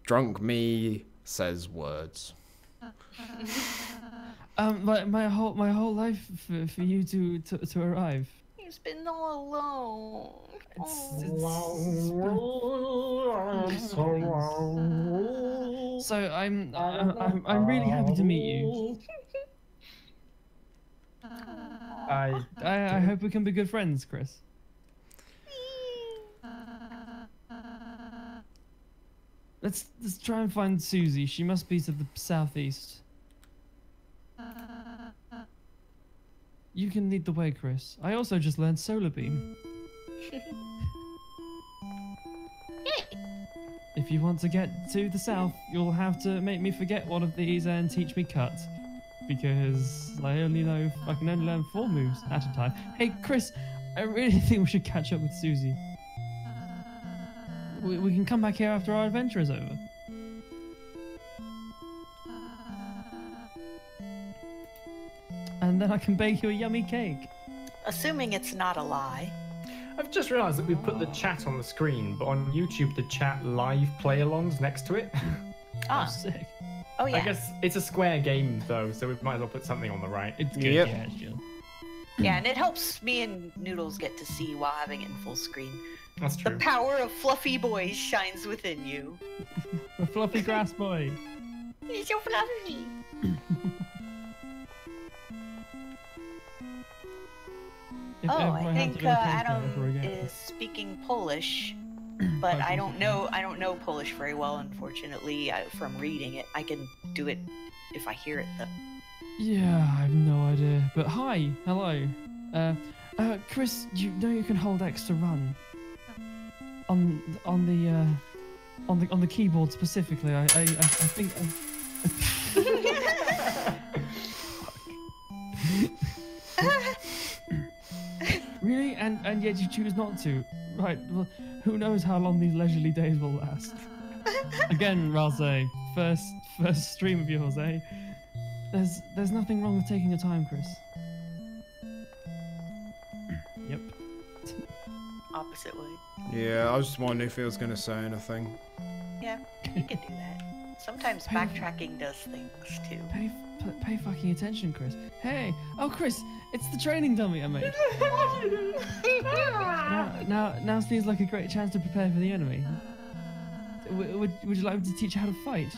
drunk me says words. Like my whole life for you to arrive. He's been all alone. So I'm really happy to meet you. I hope we can be good friends, Chris. Let's try and find Susie. She must be to the southeast. You can lead the way, Chris. I also just learned Solar Beam. If you want to get to the south, you'll have to make me forget one of these and teach me cut. Because I can only learn 4 moves at a time. Hey, Chris, I really think we should catch up with Susie. We can come back here after our adventure is over. And then I can bake you a yummy cake. Assuming it's not a lie. I've just realised that we've put the chat on the screen, but on YouTube the chat live play-alongs next to it. Ah, Sick. oh yeah. I guess it's a square game though, so we might as well put something on the right. It's good. Yep. Yeah, sure. Yeah, and it helps me and Noodles get to see while having it in full screen. That's The true. power of fluffy boys shines within you. The fluffy grass boy. He's so fluffy. If Oh, ever I had think to overtake her Adam ever again. is speaking Polish, but Okay. I don't know Polish very well, unfortunately. From reading it, I can do it if I hear it though. Yeah, I have no idea. But hi, hello. Chris, you know you can hold X to run. On the keyboard specifically. I think. Really? And yet you choose not to? Right. Well, who knows how long these leisurely days will last? Again, Raze, first stream of yours, eh? There's nothing wrong with taking your time, Chris. Yep. Opposite way. Yeah, I was just wondering if he was going to say anything. Yeah, you can do that. Sometimes backtracking does things too. Pay fucking attention, Chris. Hey, oh Chris, it's the training dummy I made. Now seems like a great chance to prepare for the enemy. Would you like me to teach you how to fight?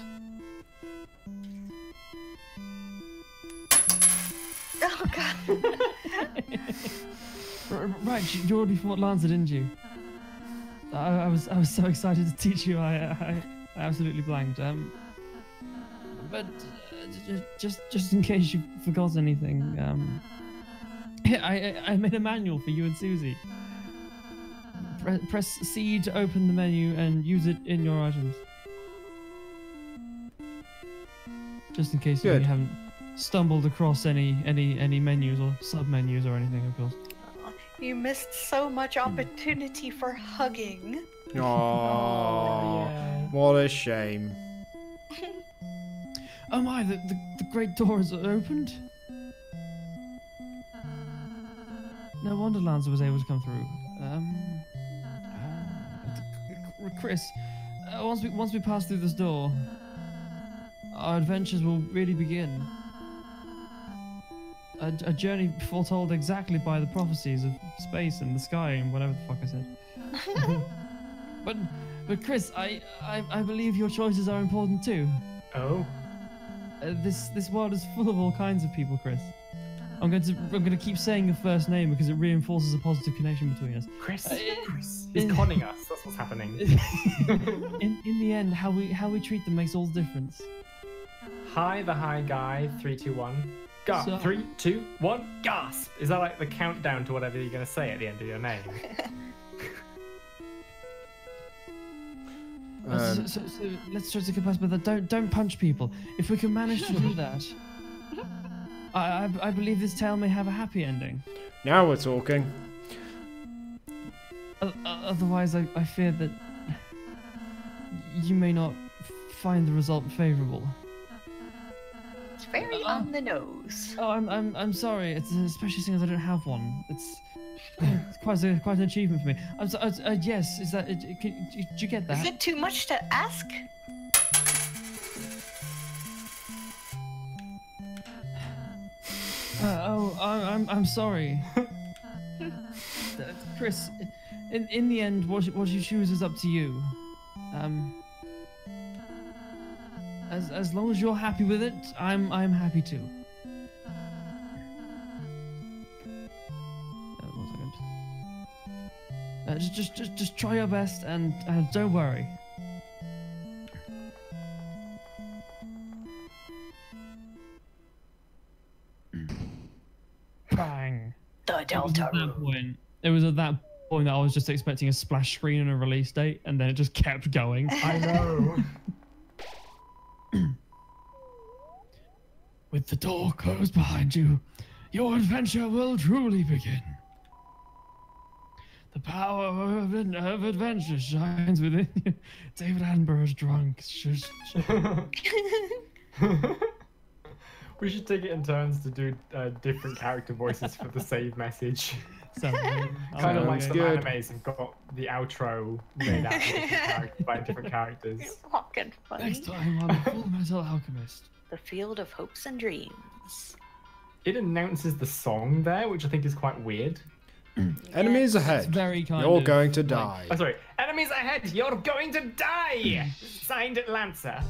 Oh god. Right, you already fought Lancer, didn't you? I was so excited to teach you. I absolutely blanked. But just in case you forgot anything, I made a manual for you and Susie. Press C to open the menu and use it in your items. Just in case you Good. haven't stumbled across any menus or sub-menus or anything, of course. You missed so much opportunity for hugging. Oh, yeah. what a shame. Oh my, the great door is opened? No wonder Lancer was able to come through. Chris, once we pass through this door, our adventures will really begin. A journey foretold exactly by the prophecies of space and the sky and whatever the fuck I said. But Chris, I believe your choices are important too. Oh. This world is full of all kinds of people, Chris. I'm going to keep saying your first name because it reinforces a positive connection between us. Chris. He's conning us. That's what's happening. In the end, how we treat them makes all the difference. Hi, the high guy. 3, 2, 1. Gasp. So- 3, 2, 1. Gasp. Is that like the countdown to whatever you're going to say at the end of your name? So let's try to get past, but don't punch people. If we can manage to do that, I believe this tale may have a happy ending. Now we're talking. Otherwise, I fear that you may not find the result favourable. It's very on the nose. Oh, I'm sorry. It's especially since I don't have one. It's quite an achievement for me. I'm so, yes. Is that? Did you get that? Is it too much to ask? I'm sorry. Chris, in the end, what you choose is up to you. As long as you're happy with it, I'm happy too. 1 second. Just try your best and don't worry. Bang. The Deltarune. It was at that point that I was just expecting a splash screen and a release date, and then it just kept going. I know. With the door closed behind you, your adventure will truly begin. The power of adventure shines within you. David Attenborough's drunk. Shush. We should take it in turns to do different character voices for the save message. Sounds good. Kind of like Sounds some good. animes have got the outro made out by different characters. You're fucking funny. Next time on Full Metal Alchemist. The Field of Hopes and Dreams. It announces the song there, which I think is quite weird. Enemies It's ahead. very kind You're of going to like- die. Oh, sorry. Enemies ahead, you're going to die! Signed Lancer.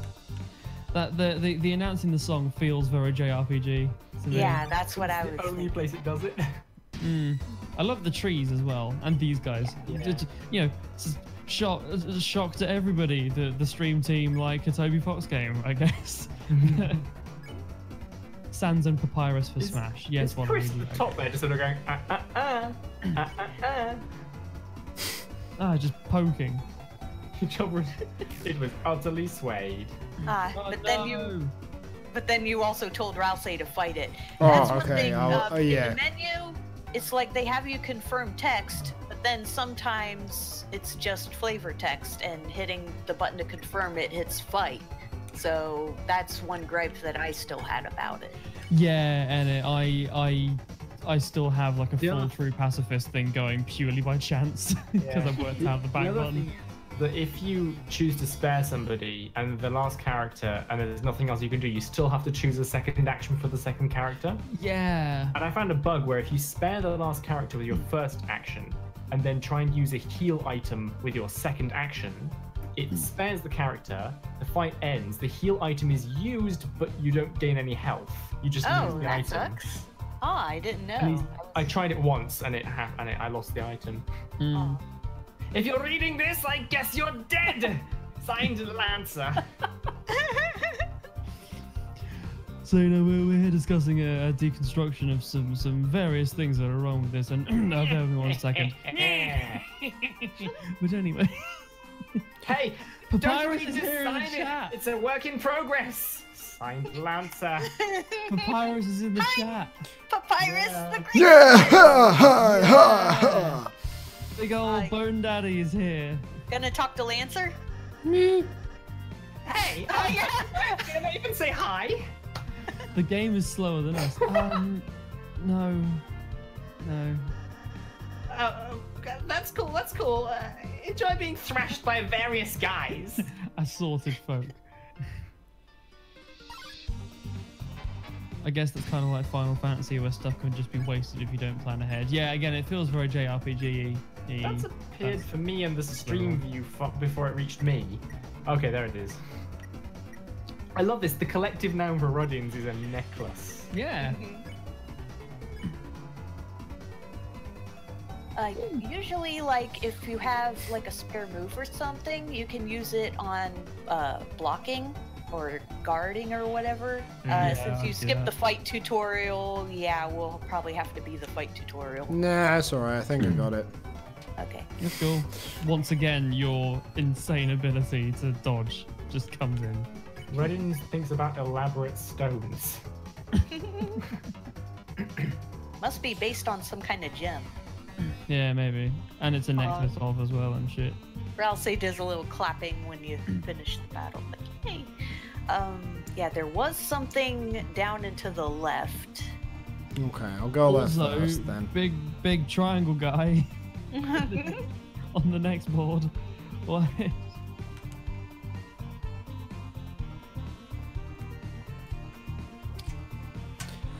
That the announcing the song feels very JRPG to me. Yeah, that's what I The was only thinking. place it does it. I love the trees as well, and these guys. Yeah. You know, it's a shock to everybody. The stream team like a Toby Fox game, I guess. Sans and Papyrus for Smash. Yes, It's one Chris at really. the top there, just sort of going, Just poking. It was utterly swayed. But then you also told Rousey to fight it. Oh, That's one okay, thing. I'll- In yeah. the menu, it's like they have you confirm text, but then sometimes it's just flavor text, and hitting the button to confirm it hits fight. So that's one gripe that I still had about it. Yeah, and I still have like a The other- full through pacifist thing going purely by chance because I've worked out the back other button. thing that if you choose to spare somebody and the last character and there's nothing else you can do, you still have to choose a second action for the second character. Yeah. And I found a bug where if you spare the last character with your first action and then try and use a heal item with your second action, it spares the character, the fight ends, the heal item is used, but you don't gain any health. You just lose Oh, the that item. sucks. Oh, I didn't And know. I tried it once and I lost the item. Mm. If you're reading this, I guess you're dead! Signed Lancer. So we're here discussing a deconstruction of some various things that are wrong with this, and no, bear with me 1 second. But anyway, Hey, Papyrus don't read is this here in the sign chat. It's a work in progress. Signed Lancer. Papyrus is in the chat. Papyrus Yeah. the Great. Yeah! Ha, ha, ha. Big old Hi. Bone Daddy is here. Gonna talk to Lancer? Hey, Oh, yeah. can I even say hi? The game is slower than us. No. That's cool, that's cool. Enjoy being thrashed by various guys. Assorted folk. I guess that's kind of like Final Fantasy, where stuff can just be wasted if you don't plan ahead. Yeah, again, it feels very JRPG-y. That's appeared for me in the stream view before it reached me. Okay, there it is. I love this. The collective noun for Ruddins is a necklace. Yeah. Usually, like, if you have like a spare move or something, you can use it on blocking or guarding or whatever. Yeah, Since I you see skip that. the fight tutorial, yeah, we'll probably have to be the fight tutorial. Nah, that's alright. I think I got it. Okay. That's cool. Once again, your insane ability to dodge just comes in. Ruddins thinks about elaborate stones. Must be based on some kind of gem. Yeah, maybe. And it's a necklace of as well and shit. Rousey does a little clapping when you finish the battle. Like, hey. Yeah, there was something down and to the left. Okay, I'll go left Also, first then. big triangle guy on the next board. What?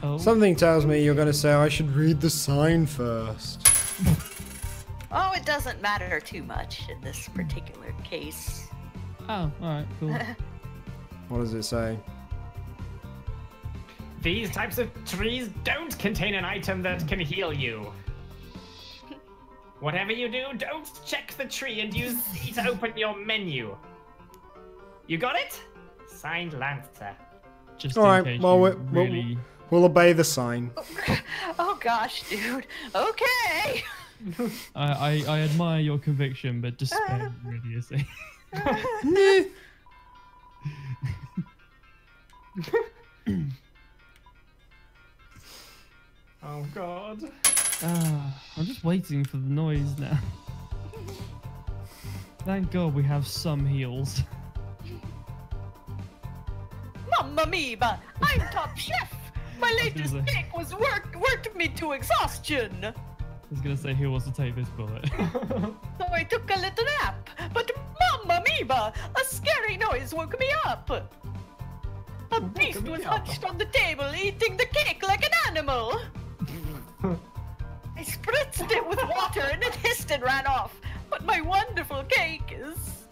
Oh. Something tells me you're going to say I should read the sign first. Oh, it doesn't matter too much in this particular case. Oh, alright, cool. What does it say? These types of trees don't contain an item that can heal you. Whatever you do, don't check the tree and use C to open your menu. You got it? Signed Lancer. Just Alright, in case well, you really... We'll obey the sign. Oh gosh, dude. Okay. I admire your conviction, but despair your idiocy. Oh god. I'm just waiting for the noise now. Thank God we have some heals. Mamma mia, I'm top chef. My latest cake was worked me to exhaustion. I was gonna say, who wants to take this bullet? So I took a little nap, but Mamma Mia, a scary noise woke me up. A beast was hunched on the table, eating the cake like an animal. I spritzed it with water and it hissed and ran off. But my wonderful cake is...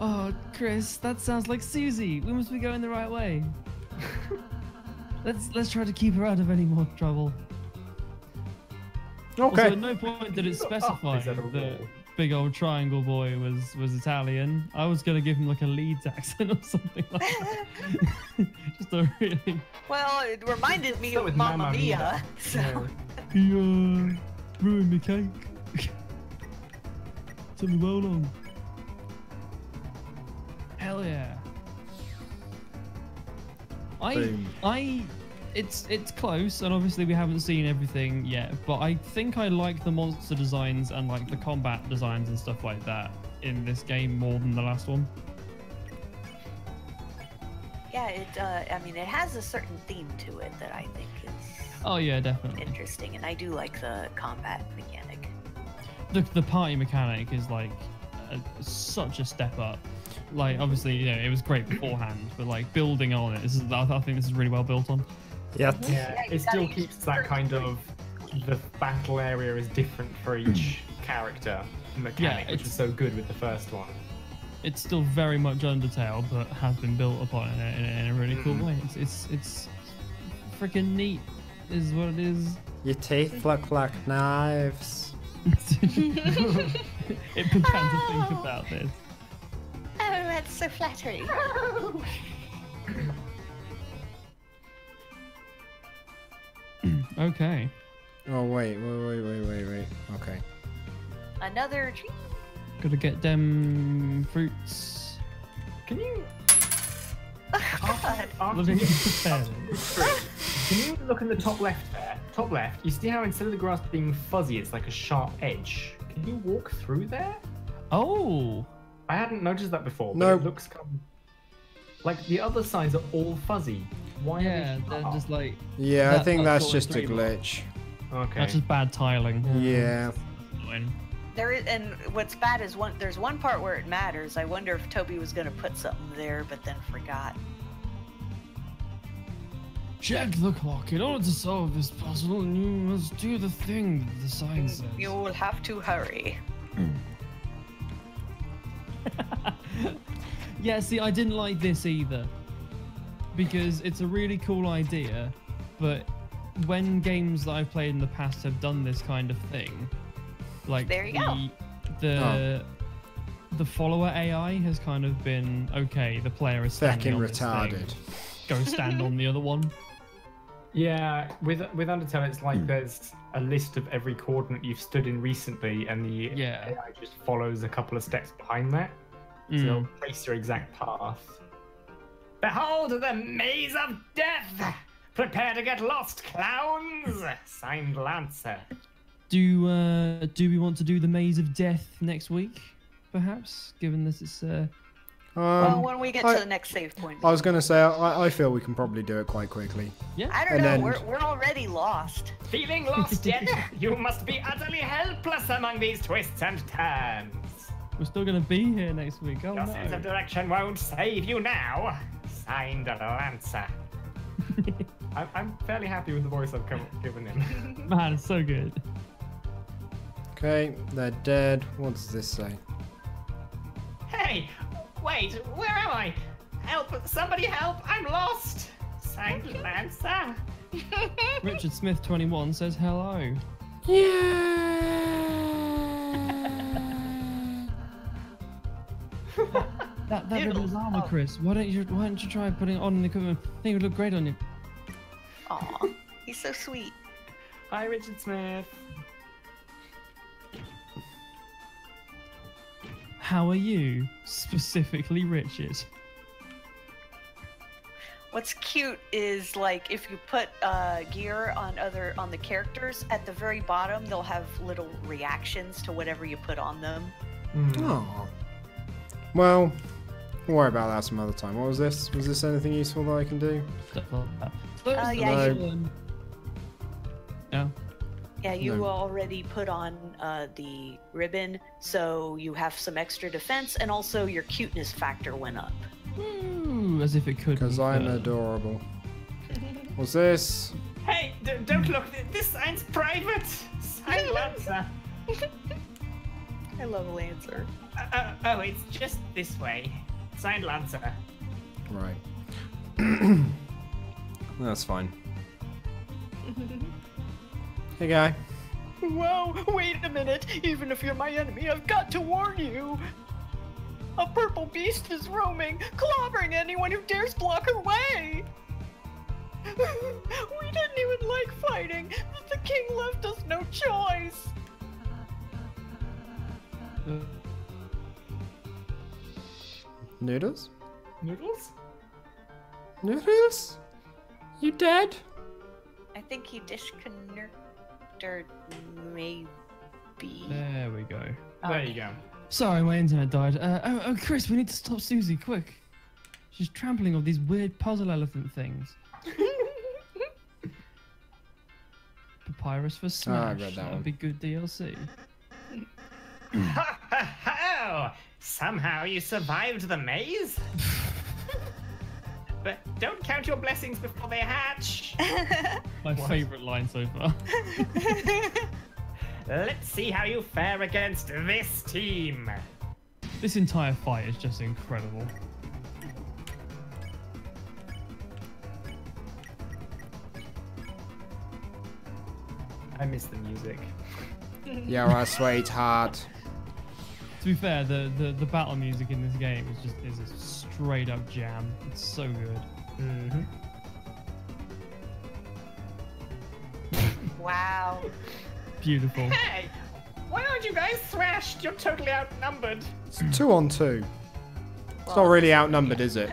Oh, Chris, that sounds like Susie. We must be going the right way. Let's try to keep her out of any more trouble. Okay. Also, at no point did it specify that big old triangle boy was Italian. I was gonna give him like a Leeds accent or something like that. Just a really. Well, it reminded me So of with Mamma Mamma Mia. Mia. So... He ruined my cake. Took me well long. Hell yeah. Boom. It's close, and obviously we haven't seen everything yet, but I think I like the monster designs and like the combat designs and stuff like that in this game more than the last one. Yeah, I mean, it has a certain theme to it that I think is Oh yeah, definitely. interesting, and I do like the combat mechanic. The party mechanic is like such a step up. Like obviously, you know, it was great beforehand, but like building on it, I think this is really well built on. Yeah. Yeah, you it still gotta keeps use that certain kind of the battle area is different for each character mechanic, which it's- is so good with the first one. It's still very much Undertale, but has been built upon in a really cool way. It's freaking neat, is what it is. Your teeth look like knives. It began to think about this. Oh, that's so flattering. Okay. Oh wait. Okay. Another tree. Gotta get them fruits. Can you God. What are you prepared? Can you look in the top left there? Top left, you see how instead of the grass being fuzzy, it's like a sharp edge. Can you walk through there? Oh! I hadn't noticed that before, but No. it looks kind of... like the other sides are all fuzzy. Why Yeah, are they they're sharp? just like... Yeah, I That- think that's that's all just a three blocks. glitch. Okay. That's just bad tiling. Yeah. Annoying. There is, and what's bad is there's one part where it matters. I wonder if Toby was gonna put something there, but then forgot. Check the clock. In order to solve this puzzle, you must do the thing the sign says. You will have to hurry. Yeah, see, I didn't like this either. Because it's a really cool idea, but when games that I've played in the past have done this kind of thing, like There you go. the follower AI has kind of been, okay, the player is standing Fucking on this thing, retarded. go stand on the other one. Yeah, with Undertale, it's like there's a list of every coordinate you've stood in recently, and the Yeah. AI just follows a couple of steps behind that. So it'll trace your exact path. Behold the maze of death! Prepare to get lost, clowns! Signed Lancer. Do we want to do the Maze of Death next week, perhaps? Given this is Well, when we get I- to the next save point. I was gonna say I feel we can probably do it quite quickly. I don't and know. then- We're already lost. Feeling lost yet? You must be utterly helpless among these twists and turns. we're still gonna be here next week. Oh Your sense of no. direction won't save you now. Signed Lancer. I'm fairly happy with the voice I've given him. Man, it's so good. Okay, they're dead. What does this say? Hey, wait, where am I? Help! Somebody help! I'm lost. Signed Lancer. Richard Smith 21 says hello. That Noodles. ribbon armor, Oh. Chris. Why don't you try putting it on in the equipment? I think it would look great on you. Aw, he's so sweet. Hi, Richard Smith. How are you, specifically Richard? What's cute is like if you put gear on the characters at the very bottom, they'll have little reactions to whatever you put on them. Oh. Well, We'll worry about that some other time. What was this? Was this anything useful that I can do? Stuff like that. Yeah, No. Yeah. Yeah, you No. already put on the ribbon, so you have some extra defense, and also your cuteness factor went up. Ooh, as if it could. Because I'm adorable. What's this? Hey, don't look. This sign's private. Sign Lancer. I love Lancer. Oh, it's just this way. Signed Lancer. Right. That's fine. Hey, guy. Whoa, wait a minute. Even if you're my enemy, I've got to warn you. A purple beast is roaming, clobbering anyone who dares block her way. We didn't even like fighting, but the king left us no choice. Noodles? Noodles? Noodles? You dead? I think he disconnected, maybe. There we go. There you go. Sorry, my internet died. Oh, Chris, we need to stop Susie, quick. She's trampling all these weird puzzle elephant things. Papyrus for Smash. read that That'd one. be good DLC. Oh, somehow you survived the maze? But don't count your blessings before they hatch. My favourite line so far. Let's see how you fare against this team. This entire fight is just incredible. I miss the music. Yeah, right, sweetheart. To be fair, the battle music in this game is a straight up jam. It's so good. Mm-hmm. Wow. Beautiful. Hey, why aren't you guys thrashed? You're totally outnumbered. It's 2 on 2. It's not really outnumbered, is it?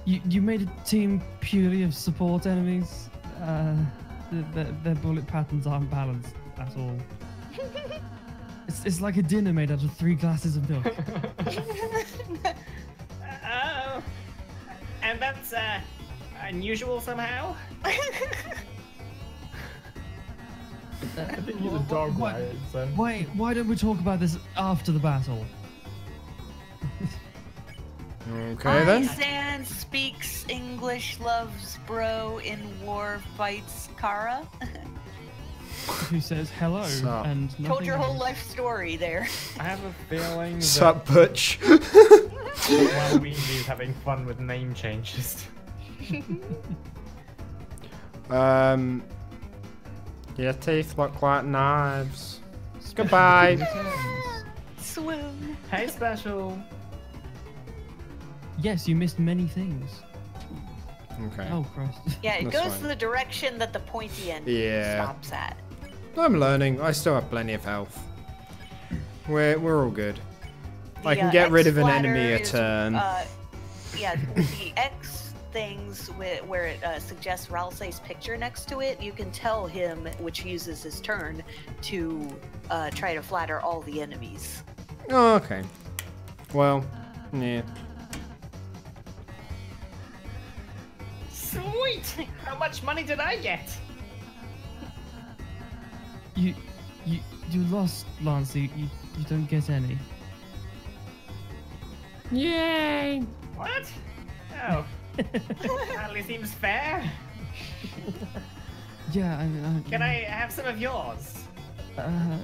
You made a team purely of support enemies. Their bullet patterns aren't balanced at all. It's like a dinner made out of 3 glasses of milk. Oh, and that's unusual somehow. I think he's a dog, right? So. Why don't we talk about this after the battle? Okay, then. Zan speaks English, loves bro, in war fights Kara. Who says hello Sup? and Told nothing your whole else. life story there. I have a feeling that Sup, Butch? Waluigi is having fun with name changes. Your teeth look like knives. Goodbye. Swoon. Hey, Special. Yes, you missed many things. Okay. Oh Christ. Yeah, it That's goes fine. to the direction that the pointy end Yeah. stops at. I'm learning. I still have plenty of health. We're all good. I The, can get rid of an X enemy a ladder is, turn. Yeah, the X things where it suggests Ralsei's picture next to it, you can tell him, which uses his turn, to try to flatter all the enemies. Oh, okay. Well, yeah. Sweet! How much money did I get? You lost, Lancey. You don't get any. Yay! What? Oh. Hardly seems fair. Yeah, Can I have some of yours? No.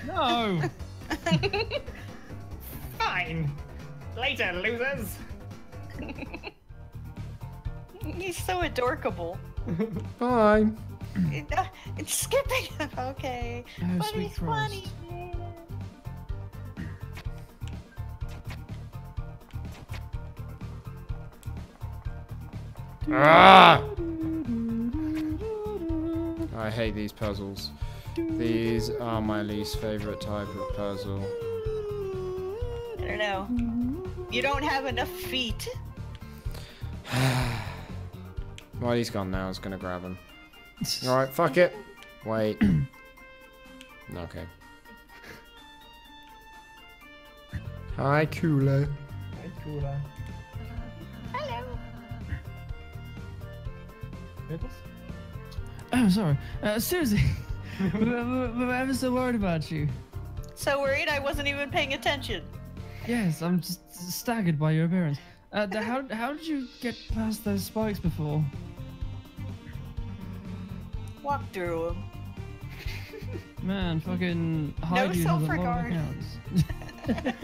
No. Fine. Later, losers. He's so adorkable. Bye. It's skipping. Okay. Oh, But sweet he's funny. Christ. Ah! I hate these puzzles. These are my least favorite type of puzzle. I don't know. You don't have enough feet. Well, he's gone now. I was gonna grab him. Alright, fuck it. Wait. Okay. Hi, Cooler. Hey, cooler. Hello. Noodles? Oh, sorry. Susie, we're ever so worried about you. So worried I wasn't even paying attention. Yes, I'm just staggered by your appearance. How did you get past those spikes before? Walk through them. Man, fucking Heidi has a lot of self-regard. accounts. But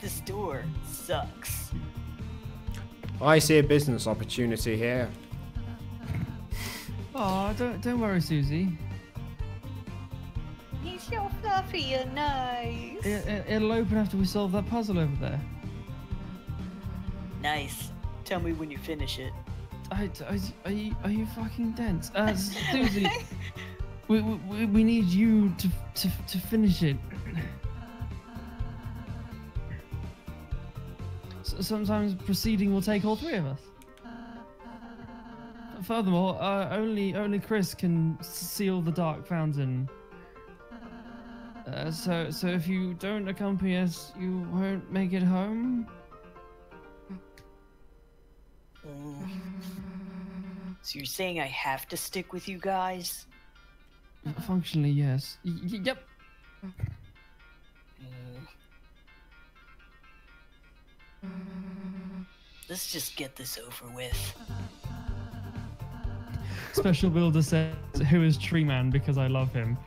this door sucks. I see a business opportunity here. Oh, don't worry, Susie. He's so fluffy and nice. It'll open after we solve that puzzle over there. Nice. Tell me when you finish it. Are you fucking dense? Susie, we need you to finish it. Sometimes proceeding will take all three of us. Furthermore, only Chris can seal the dark fountain. So if you don't accompany us, you won't make it home. So you're saying I have to stick with you guys? Functionally, yes. Yep. Let's just get this over with. Special builder says, "Who is Tree Man?" Because I love him.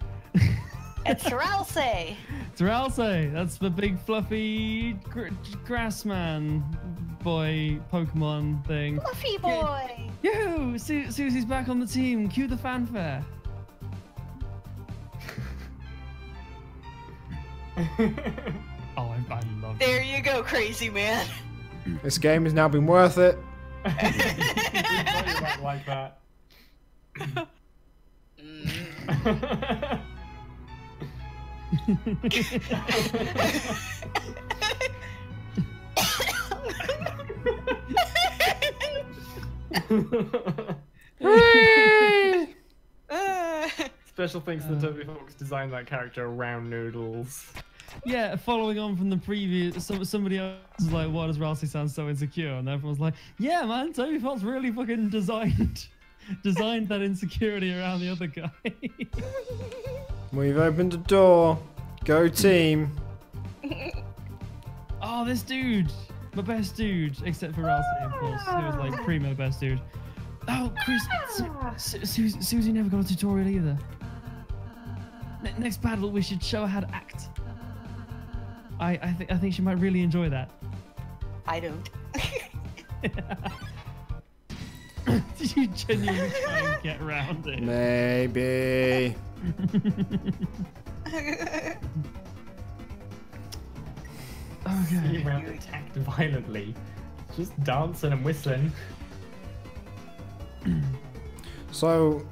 It's Ralsei! It's Ralsei. That's the big fluffy grass man boy Pokemon thing. Fluffy boy. Yoo! Susie's back on the team. Cue the fanfare. Oh, I love it. There you go, crazy man. This game has now been worth it. You thought you might like that. Special thanks to Toby Fox designed that character around Noodles. Yeah, following on from the previous, somebody else was like, "Why does Ralsei sound so insecure?" And everyone's like, "Yeah, man, Toby Fox really fucking designed that insecurity around the other guy." We've opened a door. Go team. Oh, this dude, my best dude, except for Ralsei, of course, who was like primo best dude. Oh, Chris, Susie never got a tutorial either. Next battle, we should show her how to act. I think she might really enjoy that. I don't. Did you genuinely try and get around it? Maybe. Okay. Around attacked violently. Just dancing and whistling. So,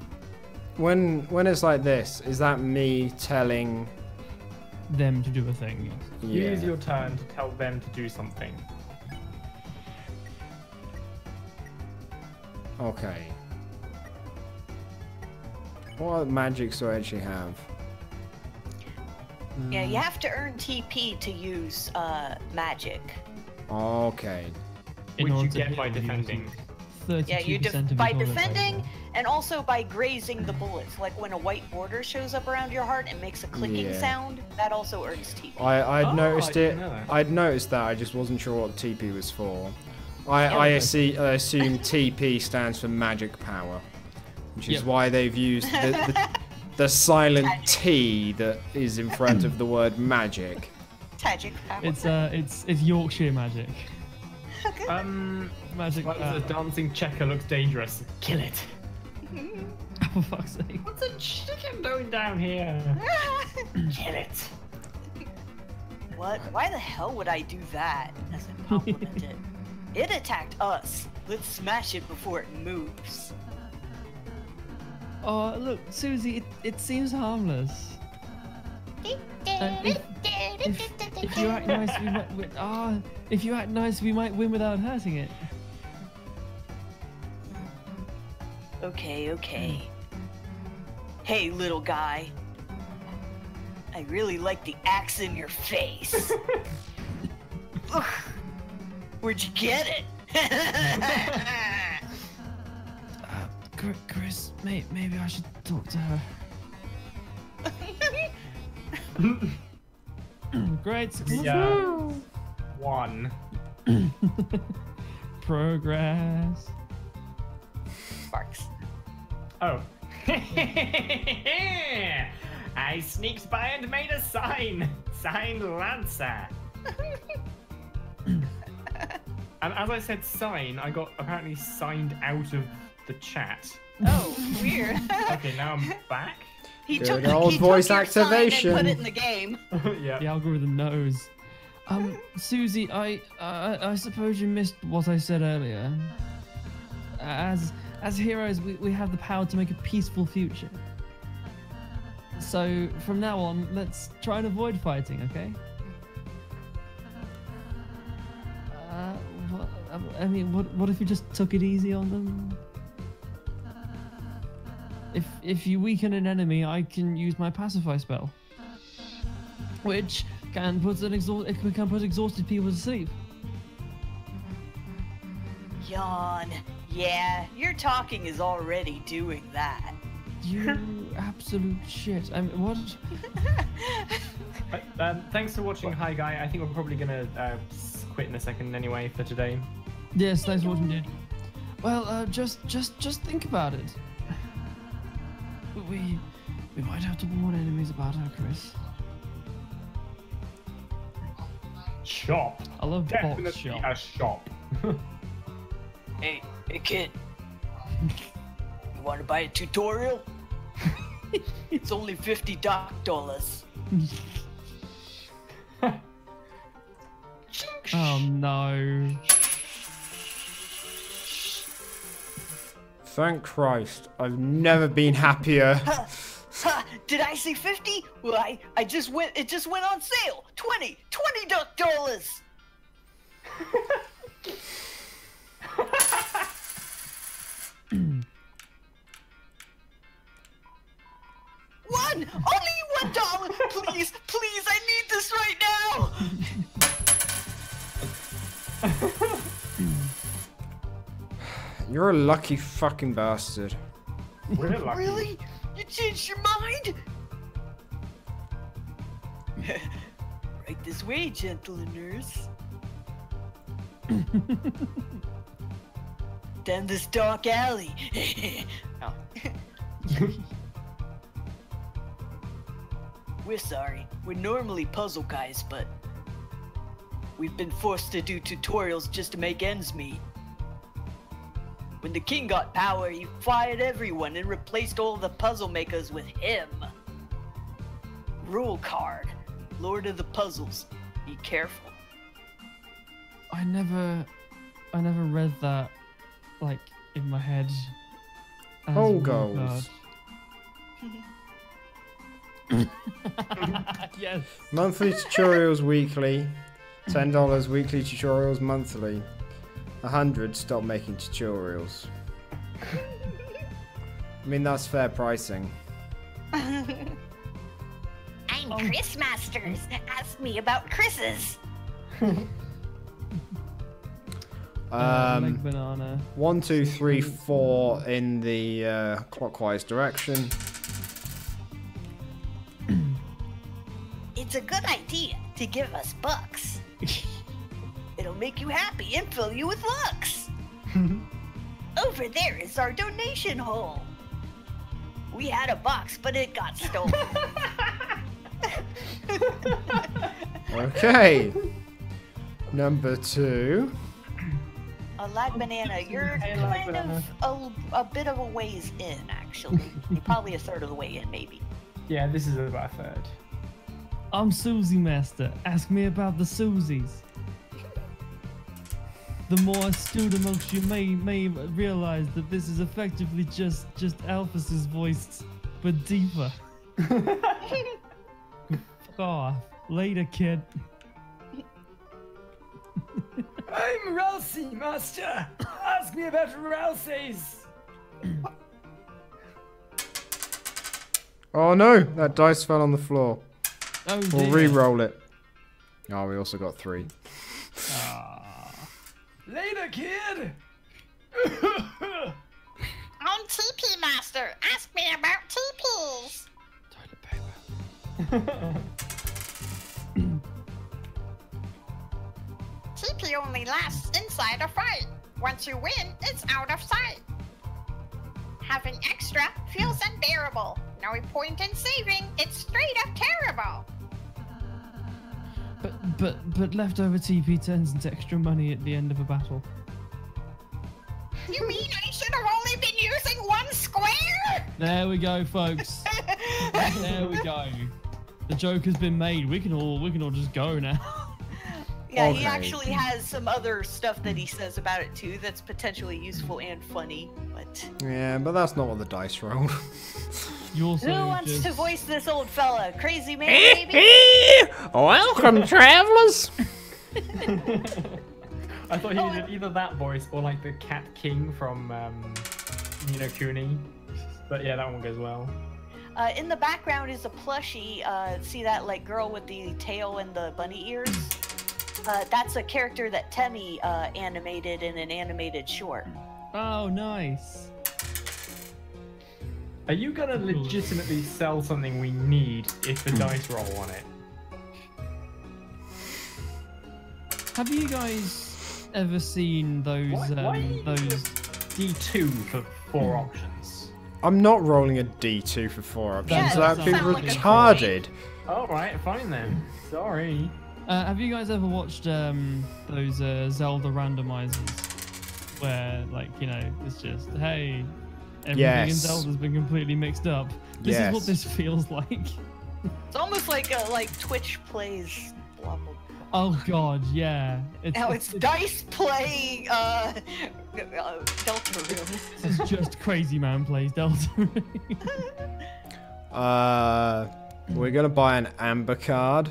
when it's like this, is that me telling? Them to do a thing, yes. Yeah. Use your turn to tell them to do something. Okay. What magics do I actually have? Yeah, you have to earn TP to use magic. Okay. Which you order to get hit by or defending. 32% Yeah, you of by your total defending attack. and also by grazing the bullets. Like when a white border shows up around your heart and makes a clicking Yeah. sound, that also earns TP. I'd Oh, noticed I it. didn't know that. I'd noticed that. I just wasn't sure what TP was for. I assume TP stands for magic power, which is Yep. why they've used the silent T that is in front of the word magic. Magic power. It's Yorkshire magic. Magic. Well, a dancing checker looks dangerous. Kill it. For fuck's sake. What's a chicken doing down here? Kill it. What? Why the hell would I do that as a compliment it? It attacked us. Let's smash it before it moves. Oh, look, Susie, it seems harmless. If you act nice, we might. If you act nice, we might win without hurting it. Okay. Hey, little guy. I really like the axe in your face. Ugh. Where'd you get it? Chris, maybe I should talk to her. Great success. Yeah. 1. Progress. Sparks. Oh. I sneaked by and made a sign. Signed Lancer. And as I said sign, I got apparently signed out of the chat. Oh, weird. Okay, now I'm back. He Good took old he voice took your sign activation. and put it in the game. Yeah. The algorithm knows. Susie, I suppose you missed what I said earlier. As heroes, we have the power to make a peaceful future. So from now on, let's try and avoid fighting, okay? What if you just took it easy on them? If you weaken an enemy, I can use my pacify spell, which can put exhausted people to sleep. Yawn. Yeah, your talking is already doing that. You absolute shit. I mean, what? Thanks for watching, Hi Guy. I think we're probably gonna quit in a second anyway for today. Yes, thanks for watching, dude. Well, just think about it. We might have to warn enemies about her, Chris. Shop. I love box Definitely shop. a shop. Hey kid. You want to buy a tutorial? It's only $50. Oh no. Thank Christ, I've never been happier. Did I say 50? Well, it just went on sale. $20 dollars. Only $1. Please, I need this right now. You're a lucky fucking bastard. We're lucky. Really? You changed your mind? Right this way, gentle nurse. Down this dark alley. Oh. We're sorry. We're normally puzzle guys, but we've been forced to do tutorials just to make ends meet. When the king got power, he fired everyone and replaced all the puzzle makers with him. Rule card. Lord of the Puzzles. Be careful. I never read that, like, in my head. as Oh, rule goals. card. Yes. Monthly tutorials weekly. $10 weekly tutorials monthly. 100 stop making tutorials. I mean, that's fair pricing. I'm Chris Masters. Ask me about Chris's. Leg banana. 1, 2, 3, 4 in the clockwise direction. It's a good idea to give us bucks. It'll make you happy and fill you with looks. Over there is our donation hole. We had a box, but it got stolen. Okay. Number 2. A lag banana, you're Hey, Lag kind Banana. of a bit of a ways in, actually. You're probably a third of the way in, maybe. Yeah, this is about a third. I'm Susie Master. Ask me about the Susies. The more astute amongst you may realize that this is effectively just Alphys's voice, but deeper. Fuck off. Later, kid. I'm Rousey, Master. Ask me about Rousey's. Oh no, that dice fell on the floor. Oh, We'll dear. re-roll it. Oh, we also got 3. Later, kid. I'm TP Master. Ask me about TPs. Toilet paper. TP only lasts inside a fight. Once you win, it's out of sight. Having extra feels unbearable. No point in saving. It's straight up terrible. But leftover TP turns into extra money at the end of a battle. You mean I should have only been using 1 square? There we go, folks. There we go. The joke has been made. We can all just go now. Yeah, Okay. he actually has some other stuff that he says about it too that's potentially useful and funny, but... Yeah, but that's not what the dice rolled. You also Who wants just... to voice this old fella? Crazy man, baby? Welcome, travelers. I thought he did either that voice or like the Cat King from Ni no Kuni. But yeah, that one goes well. In the background is a plushie. See that like girl with the tail and the bunny ears? That's a character that Temmie animated in an animated short. Oh, nice. Are you gonna legitimately sell something we need if the dice roll on it? Have you guys ever seen those Why those? D2 for 4 options. I'm not rolling a D2 for 4 options. Yeah, That'd that be sounds like a retarded. Alright, fine then. Sorry. Have you guys ever watched those Zelda randomizers where, like, you know, it's just, hey, everything in Yes. Zelda's been completely mixed up. This is what Yes. this feels like. It's almost like Twitch plays blah blah. Oh god, yeah. Now it's dice play Deltarune. This is just Crazy Man plays Deltarune. We're gonna buy an amber card.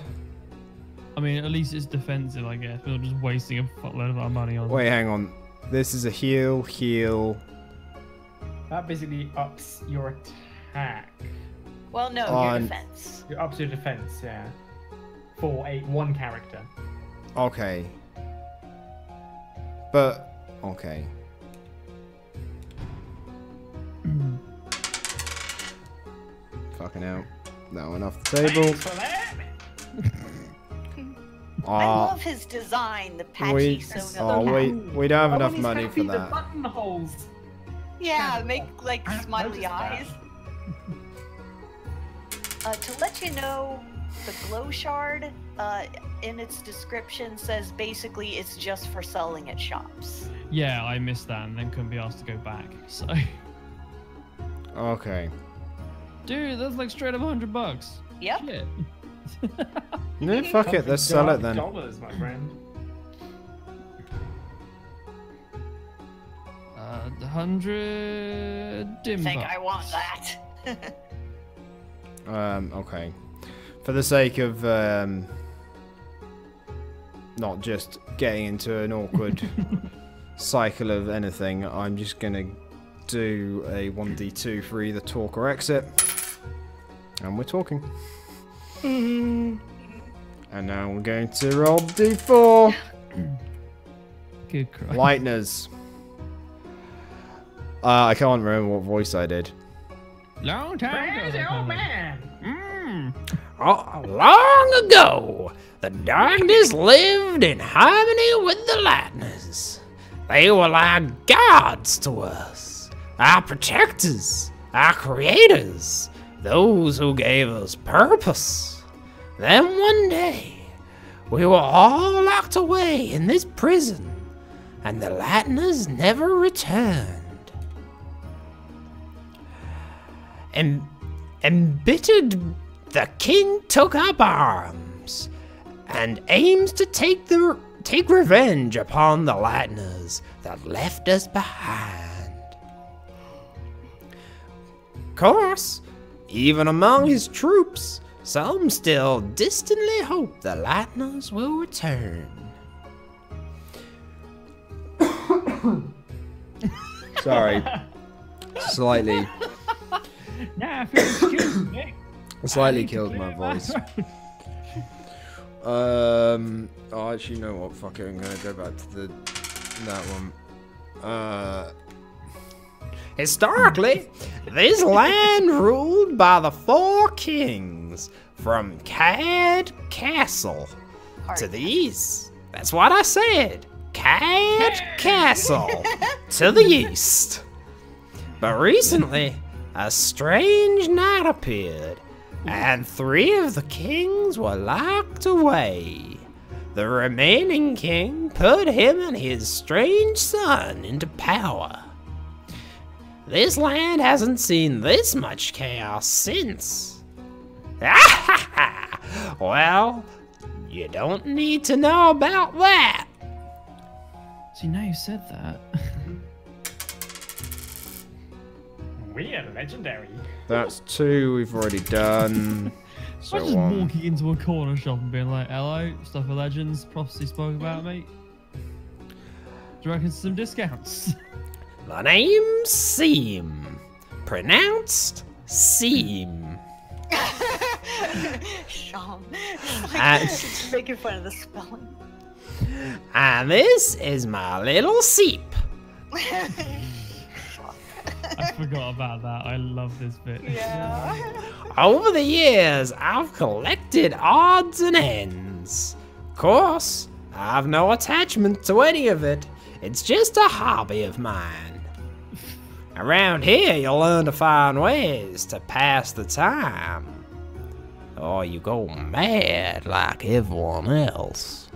I mean, at least it's defensive, I guess. We're not just wasting a fuckload of our money on. Wait, hang on. This is a heal. That basically ups your attack. Well, no, your On- defense. It ups your defense, yeah. For one character. Okay. But okay. Fucking hell. That went off the table. Thanks for that. I love his design, the patchy soda. we don't have Oh, enough he's money for happy, The that. buttonholes. Yeah, make like I smiley noticed that. eyes. To let you know, the glow shard in its description says basically it's just for selling at shops. Yeah, I missed that and then couldn't be asked to go back. So, Okay. dude, that's like straight up $100. Yep. Shit. No, fuck it. Let's sell it then. $100, my friend. 100 dim I think bucks. I want that. Okay. For the sake of not just getting into an awkward cycle of anything, I'm just gonna do a 1d2 for either talk or exit. And we're talking. And now we're going to roll d4. Good Christ. Lighteners. I can't remember what voice I did. Long time ago. Crazy old man. Long ago, the darkness lived in harmony with the lightners. They were like gods to us, our protectors, our creators, those who gave us purpose. Then one day, we were all locked away in this prison, and the lightners never returned. Embittered, the king took up arms and aims to take revenge upon the lightners that left us behind. Of course, even among his troops, some still distantly hope the lightners will return. Sorry. Slightly Nah, if you'll excuse me. killed my voice. Oh, actually, you know what? Fuck it. I'm gonna go back to that one. Historically, this land ruled by the 4 kings from Cad Castle to the east. That's what I said. Cad Castle to the east. But recently, a strange knight appeared, and 3 of the kings were locked away. The remaining king put him and his strange son into power. This land hasn't seen this much chaos since. Well, you don't need to know about that. See, now you said that. We are legendary. That's 2 we've already done. So I'm just walking into a corner shop and being like, hello, stuff of legends, prophecy spoke about me. Do you reckon some discounts? The name's Seam. Pronounced Seam. Sean. And, Making fun of the spelling. and this is my little Seep. I forgot about that. I love this bit. Yeah. Over the years, I've collected odds and ends. Of course, I've no attachment to any of it. It's just a hobby of mine. Around here, you'll learn to find ways to pass the time. Or you go mad like everyone else.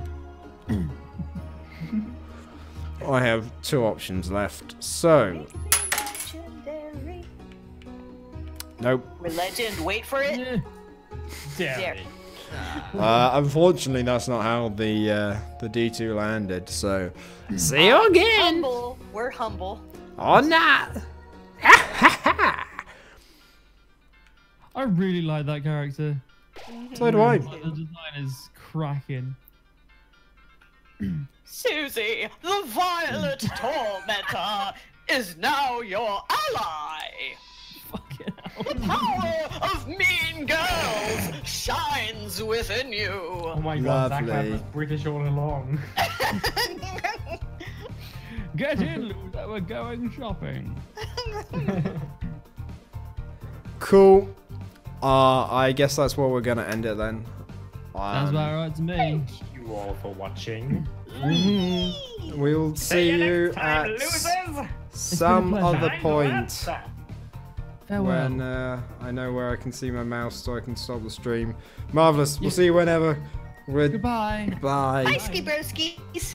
I have 2 options left, so... Nope. We're legend. Wait for it. Dare. Unfortunately, that's not how the D2 landed, so... See you again! Humble. We're humble. Or not! I really like that character. So do I. Like, the design is cracking. Susie, the violet tormentor, is now your ally. Fucking hell. The power of mean girls shines within you. Oh my god, Lovely. ZaCloud was British all along. Get in, loser. We're going shopping. Cool. I guess that's where we're gonna end it then. Sounds about right to me. Thank you all for watching. We'll see you next time, at losers. some pleasure. other Time point to Farewell. when I know where I can see my mouse so I can stop the stream. Marvelous. We'll see you whenever. Goodbye. Bye. Hi, ski broskies.